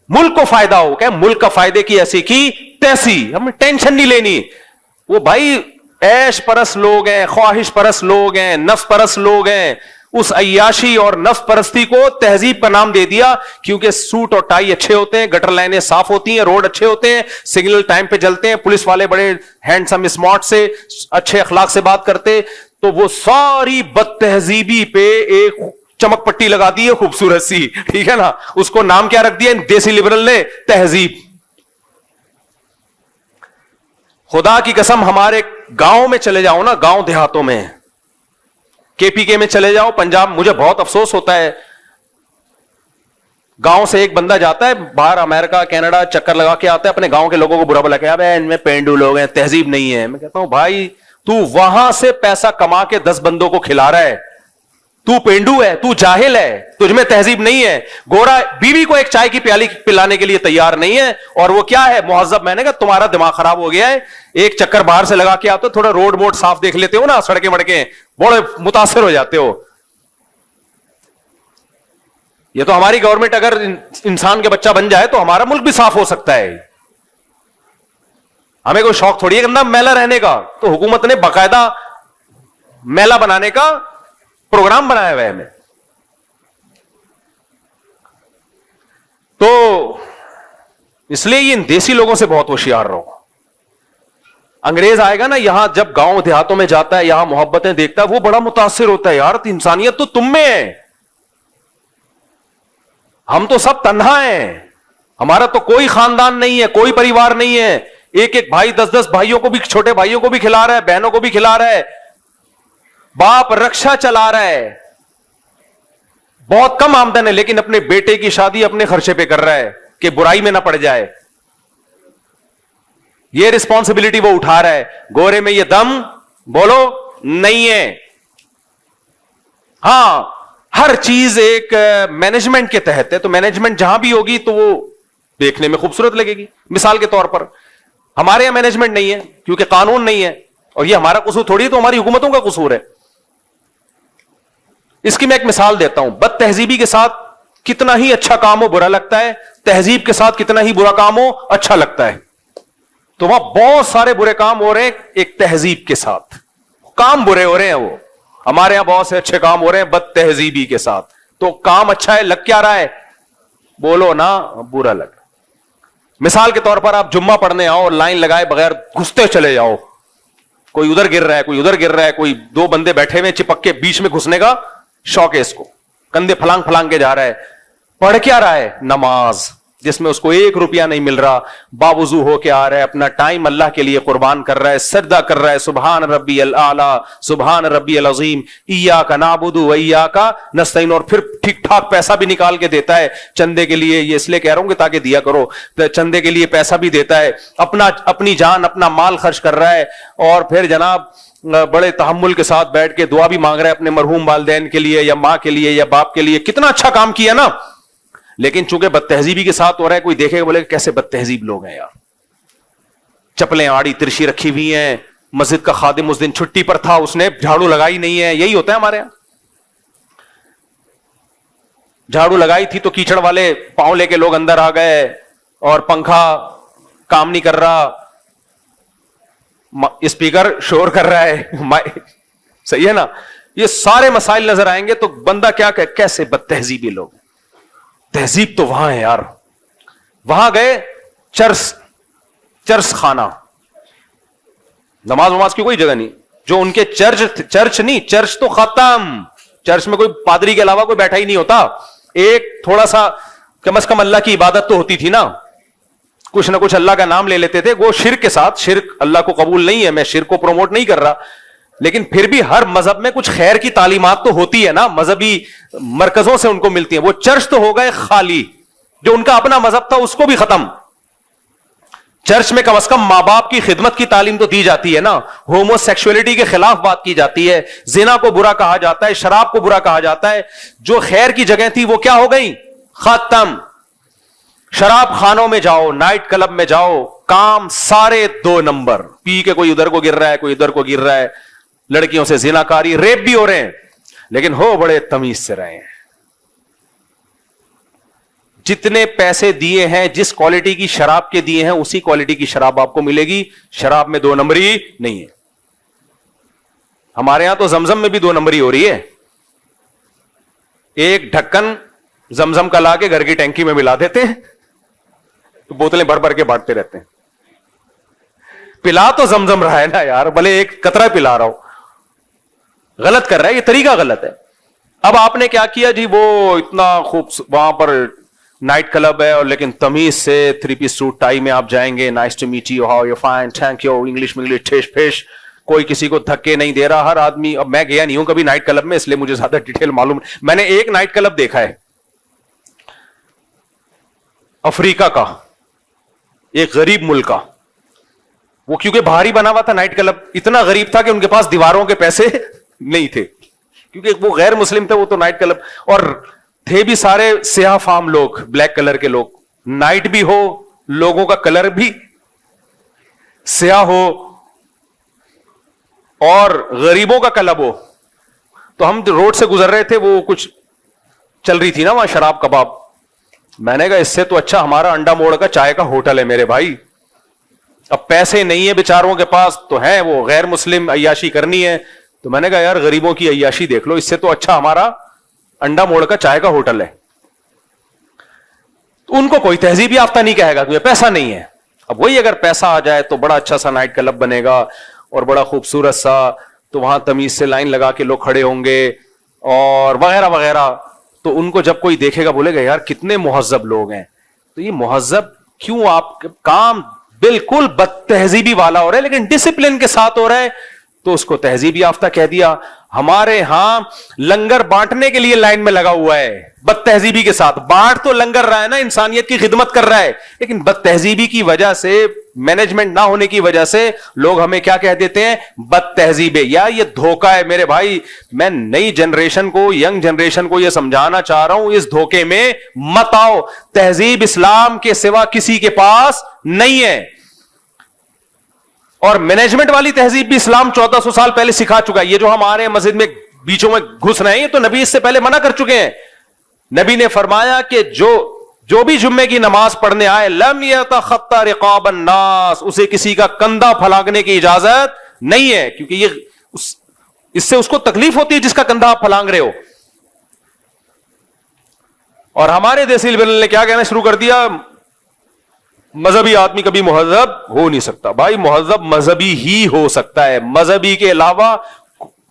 ملک کو فائدہ ہو. کہ ملک کا فائدے کی ایسی کی تیسی, ہم ٹینشن نہیں لینی. وہ بھائی عیش پرست لوگ ہیں, خواہش پرست لوگ ہیں, نفس پرست لوگ ہیں. اس عیاشی اور نفس پرستی کو تہذیب کا نام دے دیا, کیونکہ سوٹ اور ٹائی اچھے ہوتے ہیں, گٹر لائنیں صاف ہوتی ہیں, روڈ اچھے ہوتے ہیں, سگنل ٹائم پہ چلتے ہیں, پولیس والے بڑے ہینڈسم اسمارٹ سے اچھے اخلاق سے بات کرتے, تو وہ ساری بد تہذیبی پہ ایک چمک پٹی لگا دی ہے خوبصورت سی, ٹھیک ہے نا. اس کو نام کیا رکھ دیا دیسی لبرل نے؟ تہذیب. خدا کی قسم, ہمارے گاؤں میں چلے جاؤ نا, گاؤں دیہاتوں میں, کے پی کے میں چلے جاؤ, پنجاب, مجھے بہت افسوس ہوتا ہے, گاؤں سے ایک بندہ جاتا ہے باہر امریکہ کینیڈا, چکر لگا کے آتا ہے, اپنے گاؤں کے لوگوں کو برا بلا کہ ان میں پینڈو لوگ ہیں, تہذیب نہیں ہے. میں کہتا ہوں بھائی, تو وہاں سے پیسہ کما کے 10 بندوں کو کھلا رہا ہے, تو پینڈو ہے, تو جاہل ہے, تجھ میں تہذیب نہیں ہے. گورا بیوی کو ایک چائے کی پیالی پلانے کے لیے تیار نہیں ہے, اور وہ کیا ہے مہذب. میں نے کہا تمہارا دماغ خراب ہو گیا ہے, ایک چکر باہر سے لگا کے آتے ہو, تھوڑا روڈ موڈ صاف دیکھ لیتے ہو نا, سڑکیں مڑکیں, بڑے متاثر ہو جاتے ہو. یہ تو ہماری گورنمنٹ اگر انسان کے بچہ بن جائے تو ہمارا ملک بھی صاف ہو سکتا ہے. ہمیں کوئی شوق تھوڑی ہے گندا میلا رہنے کا, تو حکومت نے باقاعدہ میلا بنانے کا پروگرام بنایا ہوا ہے ہمیں. تو اس لیے یہ ان دیسی لوگوں سے بہت ہوشیار رہو. انگریز آئے گا نا یہاں, جب گاؤں دیہاتوں میں جاتا ہے, یہاں محبتیں دیکھتا ہے, وہ بڑا متاثر ہوتا ہے, یار انسانیت تو تم میں ہے, ہم تو سب تنہا ہیں, ہمارا تو کوئی خاندان نہیں ہے, کوئی پریوار نہیں ہے. ایک ایک بھائی 10 بھائیوں کو بھی, چھوٹے بھائیوں کو بھی کھلا رہا ہے, بہنوں کو بھی کھلا رہا ہے, باپ رکشا چلا رہا ہے, بہت کم آمدن ہے, لیکن اپنے بیٹے کی شادی اپنے خرچے پہ کر رہا ہے کہ برائی میں نہ پڑ جائے. یہ رسپانسبلٹی وہ اٹھا رہا ہے. گورے میں یہ دم بولو نہیں ہے. ہاں, ہر چیز ایک مینجمنٹ کے تحت ہے, تو مینجمنٹ جہاں بھی ہوگی تو وہ دیکھنے میں خوبصورت لگے گی. مثال کے طور پر ہمارے یہاں مینجمنٹ نہیں ہے کیونکہ قانون نہیں ہے, اور یہ ہمارا قصور تھوڑی ہے, تو ہماری حکومتوں کا قصور ہے. اس کی میں ایک مثال دیتا ہوں. بد تہذیبی کے ساتھ کتنا ہی اچھا کام ہو برا لگتا ہے, تہذیب کے ساتھ کتنا ہی برا کام ہو اچھا لگتا ہے. تو وہاں بہت سارے برے کام ہو رہے ہیں ایک تہذیب کے ساتھ, کام برے ہو رہے ہیں. وہ ہمارے یہاں بہت سے اچھے کام ہو رہے ہیں بد تہذیبی کے ساتھ. تو کام اچھا ہے, لگ کیا رہا ہے؟ بولو نا, برا لگ. مثال کے طور پر آپ جمعہ پڑھنے آؤ, لائن لگائے بغیر گھستے چلے جاؤ, کوئی ادھر گر رہا ہے, کوئی ادھر گر رہا ہے, کوئی 2 بندے بیٹھے ہوئے چپک کے بیچ میں گھسنے کا شوق ہے اس کو, کندھے پھلانگ پھلانگ کے جا رہا ہے. پڑھ کیا رہا ہے؟ نماز, جس میں اس کو 1 روپیہ نہیں مل رہا, باوضو ہو کے آ رہا ہے, اپنا ٹائم اللہ کے لیے قربان کر رہا ہے, سجدہ کر رہا ہے, سبحان ربی الاعلی, سبحان ربی العظیم, ایاک نعبد و ایاک نستعین, اور پھر ٹھیک ٹھاک پیسہ بھی نکال کے دیتا ہے چندے کے لیے. یہ اس لیے کہہ رہا ہوں کہ تاکہ دیا کرو, چندے کے لیے پیسہ بھی دیتا ہے, اپنی جان اپنا مال خرچ کر رہا ہے, اور پھر جناب بڑے تحمل کے ساتھ بیٹھ کے دعا بھی مانگ رہا ہے اپنے مرحوم والدین کے لیے, یا ماں کے لیے, یا باپ کے لیے. کتنا اچھا کام کیا نا, لیکن چونکہ بد تہذیبی کے ساتھ ہو رہا ہے, کوئی دیکھے گا بولے کیسے بد تہذیب لوگ ہیں یار, چپلیں آڑی ترشی رکھی ہوئی ہیں, مسجد کا خادم اس دن چھٹی پر تھا, اس نے جھاڑو لگائی نہیں ہے. یہی ہوتا ہے ہمارے یہاں. جھاڑو لگائی تھی تو کیچڑ والے پاؤں لے کے لوگ اندر آ گئے, اور پنکھا کام نہیں کر رہا, اسپیکر شور کر رہا ہے. صحیح ہے نا. یہ سارے مسائل نظر آئیں گے تو بندہ کیا کہ کیسے بد تہذیبی لوگ. تہذیب تو وہاں ہے یار. وہاں گئے چرس خانہ, نماز کی کوئی جگہ نہیں. جو ان کے چرچ نہیں, چرچ تو ختم. چرچ میں کوئی پادری کے علاوہ کوئی بیٹھا ہی نہیں ہوتا. ایک تھوڑا سا کم از کم اللہ کی عبادت تو ہوتی تھی نا, کچھ نہ کچھ اللہ کا نام لے لیتے تھے. وہ شرک کے ساتھ, شرک اللہ کو قبول نہیں ہے, میں شرک کو پروموٹ نہیں کر رہا, لیکن پھر بھی ہر مذہب میں کچھ خیر کی تعلیمات تو ہوتی ہے نا, مذہبی مرکزوں سے ان کو ملتی ہیں. وہ چرچ تو ہو گئے خالی, جو ان کا اپنا مذہب تھا اس کو بھی ختم. چرچ میں کم از کم ماں باپ کی خدمت کی تعلیم تو دی جاتی ہے نا, ہومو سیکشولیٹی کے خلاف بات کی جاتی ہے, زنا کو برا کہا جاتا ہے, شراب کو برا کہا جاتا ہے. جو خیر کی جگہ تھی وہ کیا ہو گئی, ختم. شراب خانوں میں جاؤ, نائٹ کلب میں جاؤ, کام سارے 2 نمبر. پی کے کوئی ادھر کو گر رہا ہے, کوئی ادھر کو گر رہا ہے, لڑکیوں سے زنا کاری, ریپ بھی ہو رہے ہیں, لیکن ہو بڑے تمیز سے رہے ہیں. جتنے پیسے دیے ہیں, جس کوالٹی کی شراب کے دیے ہیں, اسی کوالٹی کی شراب آپ کو ملے گی. شراب میں 2 نمبری نہیں ہے. ہمارے ہاں تو زمزم میں بھی 2 نمبری ہو رہی ہے. ایک ڈھکن زمزم کا لا کے گھر کی ٹینکی میں ملا دیتے ہیں, تو بوتلیں بھر بھر کے بانٹتے رہتے ہیں. پلا تو زمزم رہا ہے نا یار, بھلے ایک قطرہ پلا رہا ہو. غلط کر رہا ہے, یہ طریقہ غلط ہے. اب آپ نے کیا کیا جی, وہ اتنا خوب وہاں پر نائٹ کلب ہے, اور لیکن تمیز سے 3 پیس سوٹ ٹائی میں آپ جائیں گے, nice to meet you, how you fine, thank you, English میں ٹھیش پھیش, کوئی کسی کو دھکے نہیں دے رہا. ہر آدمی, اب میں گیا نہیں ہوں کبھی نائٹ کلب میں, اس لیے مجھے زیادہ ڈیٹیل معلوم. میں نے ایک نائٹ کلب دیکھا ہے افریقہ کا, ایک غریب ملک کا. وہ کیونکہ باہر ہی بنا ہوا تھا نائٹ کلب, اتنا غریب تھا کہ ان کے پاس دیواروں کے پیسے نہیں تھے, کیونکہ وہ غیر مسلم تھے. وہ تو نائٹ کلب, اور تھے بھی سارے سیاہ فام لوگ, بلیک کلر کے لوگ. نائٹ بھی ہو, لوگوں کا کلر بھی سیاہ ہو, اور غریبوں کا کلب ہو. تو ہم روڈ سے گزر رہے تھے, وہ کچھ چل رہی تھی نا وہاں شراب کباب. میں نے کہا اس سے تو اچھا ہمارا انڈا موڑ کا چائے کا ہوٹل ہے میرے بھائی. اب پیسے نہیں ہے بیچاروں کے پاس, تو ہیں وہ غیر مسلم, عیاشی کرنی ہے. تو میں نے کہا یار غریبوں کی عیاشی دیکھ لو, اس سے تو اچھا ہمارا انڈا موڑ کا چائے کا ہوٹل ہے. تو ان کو کوئی تہذیب یافتہ نہیں کہے گا, تمہیں پیسہ نہیں ہے. اب وہی اگر پیسہ آ جائے تو بڑا اچھا سا نائٹ کلب بنے گا, اور بڑا خوبصورت سا, تو وہاں تمیز سے لائن لگا کے لوگ کھڑے ہوں گے, اور وغیرہ وغیرہ. تو ان کو جب کوئی دیکھے گا بولے گا یار کتنے مہذب لوگ ہیں. تو یہ مہذب کیوں, آپ کام بالکل بد تہذیبی والا ہو رہا ہے, لیکن ڈسپلن کے ساتھ ہو رہا ہے, تو اس کو تہذیب یافتہ کہہ دیا. ہمارے ہاں لنگر بانٹنے کے لیے لائن میں لگا ہوا ہے, بد تہذیبی کے ساتھ. بانٹ تو لنگر رہا ہے نا, انسانیت کی خدمت کر رہا ہے, لیکن بد تہذیبی کی وجہ سے, مینجمنٹ نہ ہونے کی وجہ سے لوگ ہمیں کیا کہہ دیتے ہیں, بد تہذیبے. یا یہ دھوکہ ہے میرے بھائی. میں نئی جنریشن کو, ینگ جنریشن کو یہ سمجھانا چاہ رہا ہوں, اس دھوکے میں مت آؤ. تہذیب اسلام کے سوا کسی کے پاس نہیں ہے, اور مینجمنٹ والی تہذیب بھی اسلام 1400 سال پہلے سکھا چکا ہے. یہ جو ہمارے مسجد میں بیچوں میں گھس رہے ہیں, تو نبی اس سے پہلے منع کر چکے ہیں. نبی نے فرمایا کہ جو بھی جمعے کی نماز پڑھنے آئے, لم یتخطى رقاب الناس, اسے کسی کا کندھا پھلانگنے کی اجازت نہیں ہے, کیونکہ یہ اس سے اس کو تکلیف ہوتی ہے جس کا کندھا آپ پھلانگ رہے ہو. اور ہمارے دیسی لبرل نے کیا کہنا شروع کر دیا, مذہبی آدمی کبھی مہذب ہو نہیں سکتا. بھائی مہذب مذہبی ہی ہو سکتا ہے, مذہبی کے علاوہ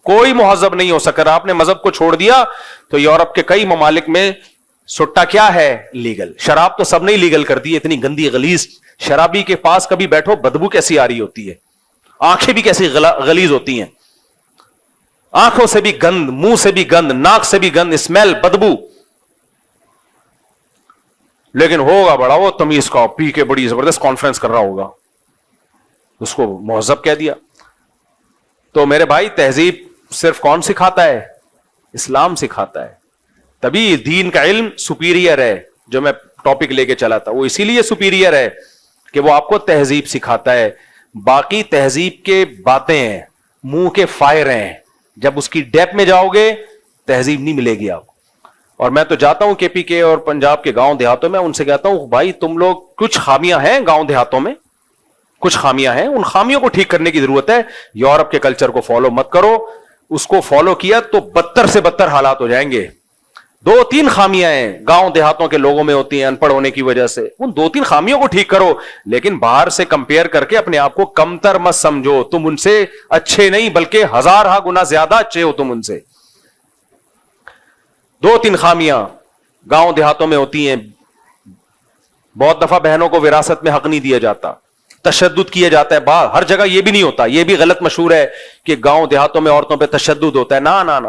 کوئی مہذب نہیں ہو سکتا. آپ نے مذہب کو چھوڑ دیا تو یورپ کے کئی ممالک میں سٹا کیا ہے, لیگل. شراب تو سب نے لیگل کر دی, اتنی گندی غلیظ. شرابی کے پاس کبھی بیٹھو, بدبو کیسی آ رہی ہوتی ہے, آنکھیں بھی کیسی غلیظ ہوتی ہیں, آنکھوں سے بھی گند, منہ سے بھی گند, ناک سے بھی گند, اسمیل, بدبو. لیکن ہوگا بڑا وہ تمیز کا, پی کے بڑی زبردست کانفرنس کر رہا ہوگا, اس کو مہذب کہہ دیا. تو میرے بھائی تہذیب صرف کون سکھاتا ہے, اسلام سکھاتا ہے. تبھی دین کا علم سپیریئر ہے. جو میں ٹاپک لے کے چلا تھا وہ اسی لیے سپیریئر ہے کہ وہ آپ کو تہذیب سکھاتا ہے. باقی تہذیب کے باتیں ہیں, منہ کے فائر ہیں, جب اس کی ڈیپ میں جاؤ گے تہذیب نہیں ملے گی آپ کو. اور میں تو جاتا ہوں کے پی کے اور پنجاب کے گاؤں دیہاتوں میں, ان سے کہتا ہوں بھائی تم لوگ, کچھ خامیاں ہیں گاؤں دیہاتوں میں, کچھ خامیاں ہیں, ان خامیوں کو ٹھیک کرنے کی ضرورت ہے. یورپ کے کلچر کو فالو مت کرو, اس کو فالو کیا تو بدتر سے بدتر حالات ہو جائیں گے. 2-3 خامیاں ہیں گاؤں دیہاتوں کے لوگوں میں ہوتی ہیں ان پڑھ ہونے کی وجہ سے, ان 2-3 خامیوں کو ٹھیک کرو, لیکن باہر سے کمپیئر کر کے اپنے آپ کو کمتر مت سمجھو. تم ان سے اچھے نہیں بلکہ 1000 گنا زیادہ اچھے ہو تم ان سے. 2-3 خامیاں گاؤں دیہاتوں میں ہوتی ہیں. بہت دفعہ بہنوں کو وراثت میں حق نہیں دیا جاتا, تشدد کیا جاتا ہے. باہر ہر جگہ یہ بھی نہیں ہوتا, یہ بھی غلط مشہور ہے کہ گاؤں دیہاتوں میں عورتوں پہ تشدد ہوتا ہے. نا,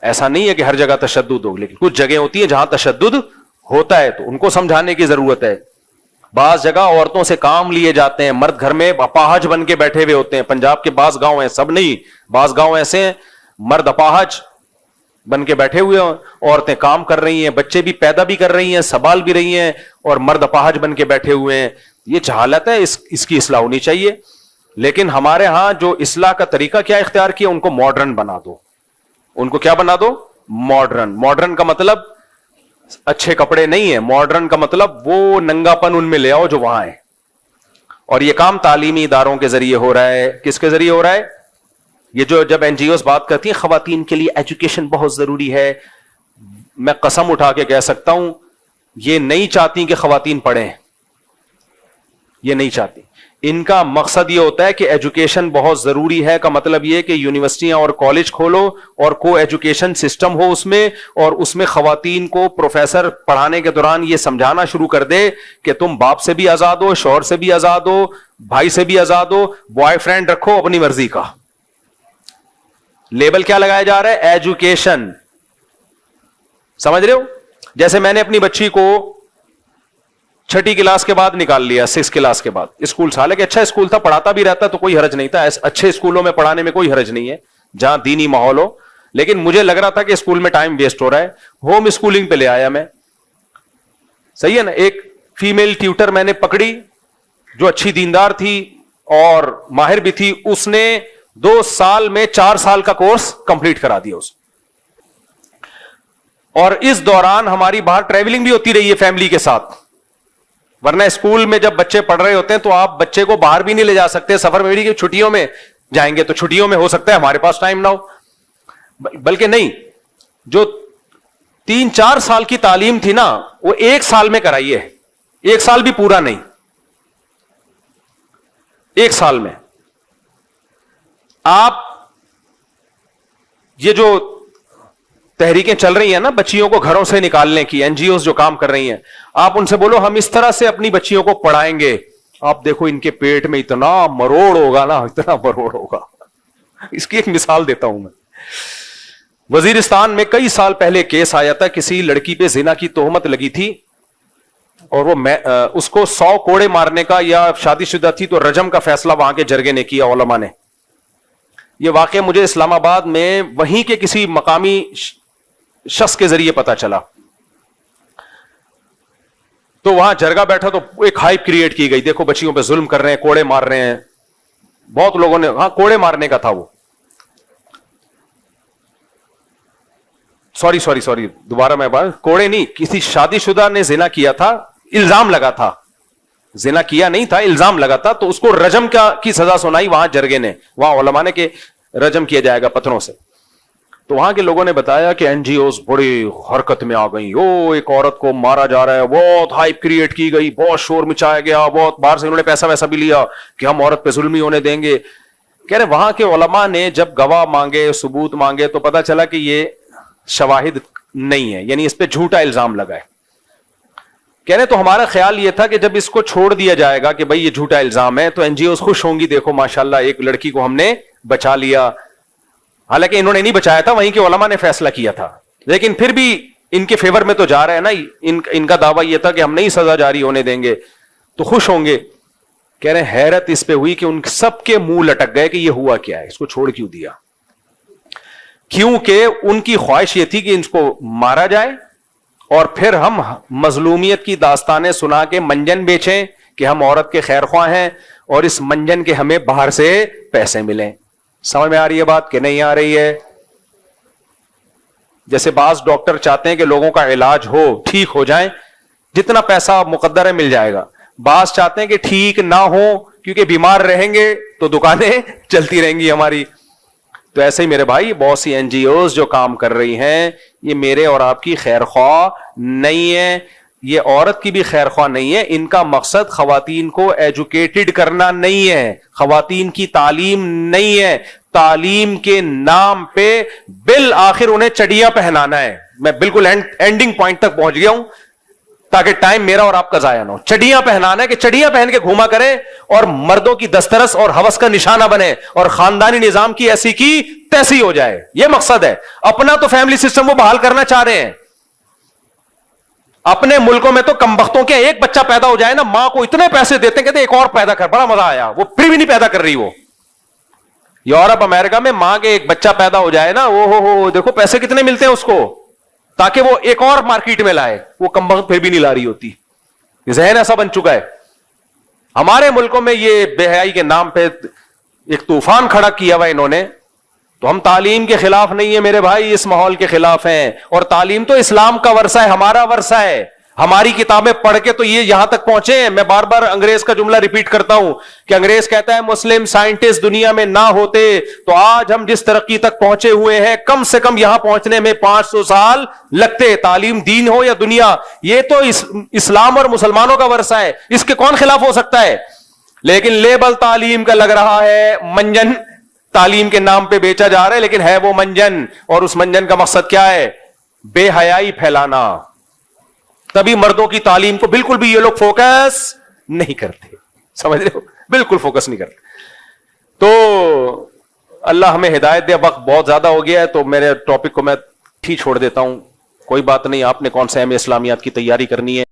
ایسا نہیں ہے کہ ہر جگہ تشدد ہو, لیکن کچھ جگہ ہوتی ہیں جہاں تشدد ہوتا ہے تو ان کو سمجھانے کی ضرورت ہے. بعض جگہ عورتوں سے کام لیے جاتے ہیں, مرد گھر میں اپاہج بن کے بیٹھے ہوئے ہوتے ہیں. پنجاب کے بعض گاؤں ہیں, سب نہیں, بعض گاؤں ایسے ہیں مرد اپاہج بن کے بیٹھے ہوئے ہیں, عورتیں کام کر رہی ہیں, بچے بھی پیدا بھی کر رہی ہیں, سنبھال بھی رہی ہیں, اور مرد اپاہج بن کے بیٹھے ہوئے ہیں. یہ جہالت ہے, اس کی اصلاح ہونی چاہیے. لیکن ہمارے ہاں جو اصلاح کا طریقہ کیا اختیار کیا, ان کو ماڈرن بنا دو. ان کو کیا بنا دو؟ ماڈرن. ماڈرن کا مطلب اچھے کپڑے نہیں ہے, ماڈرن کا مطلب وہ ننگا پن ان میں لے آؤ جو وہاں ہے. اور یہ کام تعلیمی اداروں کے ذریعے ہو رہا ہے. کس کے ذریعے ہو رہا ہے؟ یہ جو جب این جی اوز بات کرتی ہیں خواتین کے لیے ایجوکیشن بہت ضروری ہے, میں قسم اٹھا کے کہہ سکتا ہوں یہ نہیں چاہتی کہ خواتین پڑھیں, یہ نہیں چاہتی. ان کا مقصد یہ ہوتا ہے کہ ایجوکیشن بہت ضروری ہے, کا مطلب یہ کہ یونیورسٹیاں اور کالج کھولو اور کو ایجوکیشن سسٹم ہو اس میں, اور اس میں خواتین کو پروفیسر پڑھانے کے دوران یہ سمجھانا شروع کر دے کہ تم باپ سے بھی آزاد ہو, شوہر سے بھی آزاد ہو, بھائی سے بھی آزاد ہو, بوائے فرینڈ رکھو اپنی مرضی کا. لیبل کیا لگایا جا رہا ہے؟ ایجوکیشن. سمجھ رہے ہو؟ جیسے میں نے اپنی بچی کو 6ٹھی کلاس کے بعد نکال لیا, 6 کلاس کے بعد اسکول تھا, لیکن اچھا اسکول تھا, پڑھاتا بھی رہتا تو کوئی حرج نہیں تھا, اچھے اسکولوں میں پڑھانے میں کوئی حرج نہیں ہے جہاں دینی ماحول ہو. لیکن مجھے لگ رہا تھا کہ اسکول میں ٹائم ویسٹ ہو رہا ہے, ہوم اسکولنگ پہ لے آیا میں. صحیح ہے نا. ایک فیمیل ٹیوٹر میں نے پکڑی جو اچھی دیندار تھی اور ماہر بھی تھی, اس نے 2 سال میں 4 سال کا کورس کمپلیٹ کرا دیا اس. اور اس دوران ہماری باہر ٹریولنگ بھی ہوتی رہی ہے فیملی کے ساتھ, ورنہ اسکول میں جب بچے پڑھ رہے ہوتے ہیں تو آپ بچے کو باہر بھی نہیں لے جا سکتے. سفر میں بھی چھٹیوں میں جائیں گے تو چھٹیوں میں ہو سکتا ہے ہمارے پاس ٹائم نہ ہو, بلکہ نہیں, جو 3-4 سال کی تعلیم تھی نا وہ 1 سال میں کرائی ہے. 1 سال بھی پورا نہیں, 1 سال میں. آپ یہ جو تحریکیں چل رہی ہیں نا بچیوں کو گھروں سے نکالنے کی, این جی اوز جو کام کر رہی ہیں, آپ ان سے بولو ہم اس طرح سے اپنی بچیوں کو پڑھائیں گے, آپ دیکھو ان کے پیٹ میں اتنا مروڑ ہوگا نا, اتنا مروڑ ہوگا. اس کی ایک مثال دیتا ہوں میں. وزیرستان میں کئی سال پہلے کیس آیا تھا, کسی لڑکی پہ زنا کی تہمت لگی تھی اور وہ اس کو 100 کوڑے مارنے کا, یا شادی شدہ تھی تو رجم کا فیصلہ وہاں کے جرگے نے کیا, علماء نے. یہ واقعہ مجھے اسلام آباد میں وہیں کے کسی مقامی شخص کے ذریعے پتا چلا. تو وہاں جرگہ بیٹھا تو ایک ہائپ کریٹ کی گئی, دیکھو بچیوں پہ ظلم کر رہے ہیں, کوڑے مار رہے ہیں. بہت لوگوں نے, ہاں کوڑے مارنے کا تھا وہ, سوری دوبارہ میں بات, کوڑے نہیں, کسی شادی شدہ نے زنا کیا تھا, الزام لگا تھا, زنا کیا نہیں تھا, الزام لگا تھا, تو اس کو رجم کی سزا سنائی وہاں جرگے نے, وہاں علماء نے کہ رجم کیا جائے گا پتھروں سے. تو وہاں کے لوگوں نے بتایا کہ این جی اوز بڑی حرکت میں آ گئی, ایک عورت کو مارا جا رہا ہے, بہت ہائپ کریٹ کی گئی, بہت شور مچایا گیا, بہت باہر سے انہوں نے پیسہ ویسا بھی لیا کہ ہم عورت پہ ظلم نہیں ہونے دیں گے. کہہ رہے وہاں کے علماء نے جب گواہ مانگے, ثبوت مانگے, تو پتا چلا کہ یہ شواہد نہیں ہے, یعنی اس پہ جھوٹا الزام لگا ہے. کہہ رہے تو ہمارا خیال یہ تھا کہ جب اس کو چھوڑ دیا جائے گا کہ بھائی یہ جھوٹا الزام ہے, تو این جی اوز خوش ہوں گی, دیکھو ماشاءاللہ ایک لڑکی کو ہم نے بچا لیا. حالانکہ انہوں نے نہیں بچایا تھا, وہیں کے علماء نے فیصلہ کیا تھا, لیکن پھر بھی ان کے فیور میں تو جا رہا ہے نا. ان کا دعویٰ یہ تھا کہ ہم نہیں سزا جاری ہونے دیں گے, تو خوش ہوں گے. کہہ رہے ہیں حیرت اس پہ ہوئی کہ ان سب کے منہ لٹک گئے کہ یہ ہوا کیا ہے, اس کو چھوڑ کیوں دیا. کیونکہ ان کی خواہش یہ تھی کہ ان کو مارا جائے اور پھر ہم مظلومیت کی داستانیں سنا کے منجن بیچیں کہ ہم عورت کے خیر خواہ ہیں اور اس منجن کے ہمیں باہر سے پیسے ملیں. سمجھ میں آ رہی ہے بات کہ نہیں آ رہی ہے؟ جیسے بعض ڈاکٹر چاہتے ہیں کہ لوگوں کا علاج ہو, ٹھیک ہو جائیں, جتنا پیسہ مقدر ہے مل جائے گا. بعض چاہتے ہیں کہ ٹھیک نہ ہو کیونکہ بیمار رہیں گے تو دکانیں چلتی رہیں گی ہماری. تو ایسے ہی میرے بھائی بہت سی این جی اوز جو کام کر رہی ہیں یہ میرے اور آپ کی خیر خواہ نہیں ہے, یہ عورت کی بھی خیر خواہ نہیں ہے. ان کا مقصد خواتین کو ایجوکیٹڈ کرنا نہیں ہے, خواتین کی تعلیم نہیں ہے. تعلیم کے نام پہ بالآخر انہیں چڑیا پہنانا ہے. میں بالکل اینڈنگ پوائنٹ تک پہنچ گیا ہوں تاکہ ٹائم میرا اور آپ کا ضائع نہ ہو. چڑیاں پہنانا ہے کہ چڑیاں پہن کے گھوما کرے اور مردوں کی دسترس اور ہوس کا نشانہ بنے اور خاندانی نظام کی ایسی کی تیسی ہو جائے. یہ مقصد ہے. اپنا تو فیملی سسٹم وہ بحال کرنا چاہ رہے ہیں. اپنے ملکوں میں تو کمبختوں کے ایک بچہ پیدا ہو جائے نا, ماں کو اتنے پیسے دیتے ہیں, کہتے ایک اور پیدا کر, بڑا مزہ آیا. وہ پھر بھی نہیں پیدا کر رہی. وہ یورپ امریکہ میں ماں کے ایک بچہ پیدا ہو جائے نا, وہ ہو دیکھو پیسے کتنے ملتے ہیں اس کو, تاکہ وہ ایک اور مارکیٹ میں لائے. وہ کمبخت پھر بھی نہیں لا رہی ہوتی. ذہن ایسا بن چکا ہے. ہمارے ملکوں میں یہ بے حیائی کے نام پہ ایک طوفان کھڑا کیا ہوا انہوں نے. تو ہم تعلیم کے خلاف نہیں ہے میرے بھائی, اس ماحول کے خلاف ہیں. اور تعلیم تو اسلام کا ورثہ ہے, ہمارا ورثہ ہے. ہماری کتابیں پڑھ کے تو یہ یہاں تک پہنچے ہیں. میں بار بار انگریز کا جملہ ریپیٹ کرتا ہوں کہ انگریز کہتا ہے مسلم سائنٹسٹ دنیا میں نہ ہوتے تو آج ہم جس ترقی تک پہنچے ہوئے ہیں کم سے کم یہاں پہنچنے میں 500 سال لگتے. تعلیم دین ہو یا دنیا, یہ تو اسلام اور مسلمانوں کا ورثہ ہے, اس کے کون خلاف ہو سکتا ہے؟ لیکن لیبل تعلیم کا لگ رہا ہے, منجن تعلیم کے نام پہ بیچا جا رہا ہے, لیکن ہے وہ منجن. اور اس منجن کا مقصد کیا ہے؟ بے حیائی پھیلانا. تبھی مردوں کی تعلیم کو بالکل بھی یہ لوگ فوکس نہیں کرتے. سمجھ رہے ہو؟ بالکل فوکس نہیں کرتے. تو اللہ ہمیں ہدایت دے. وقت بہت زیادہ ہو گیا ہے تو میرے ٹاپک کو میں چھوڑ دیتا ہوں. کوئی بات نہیں, آپ نے کون سے اہم اسلامیات کی تیاری کرنی ہے.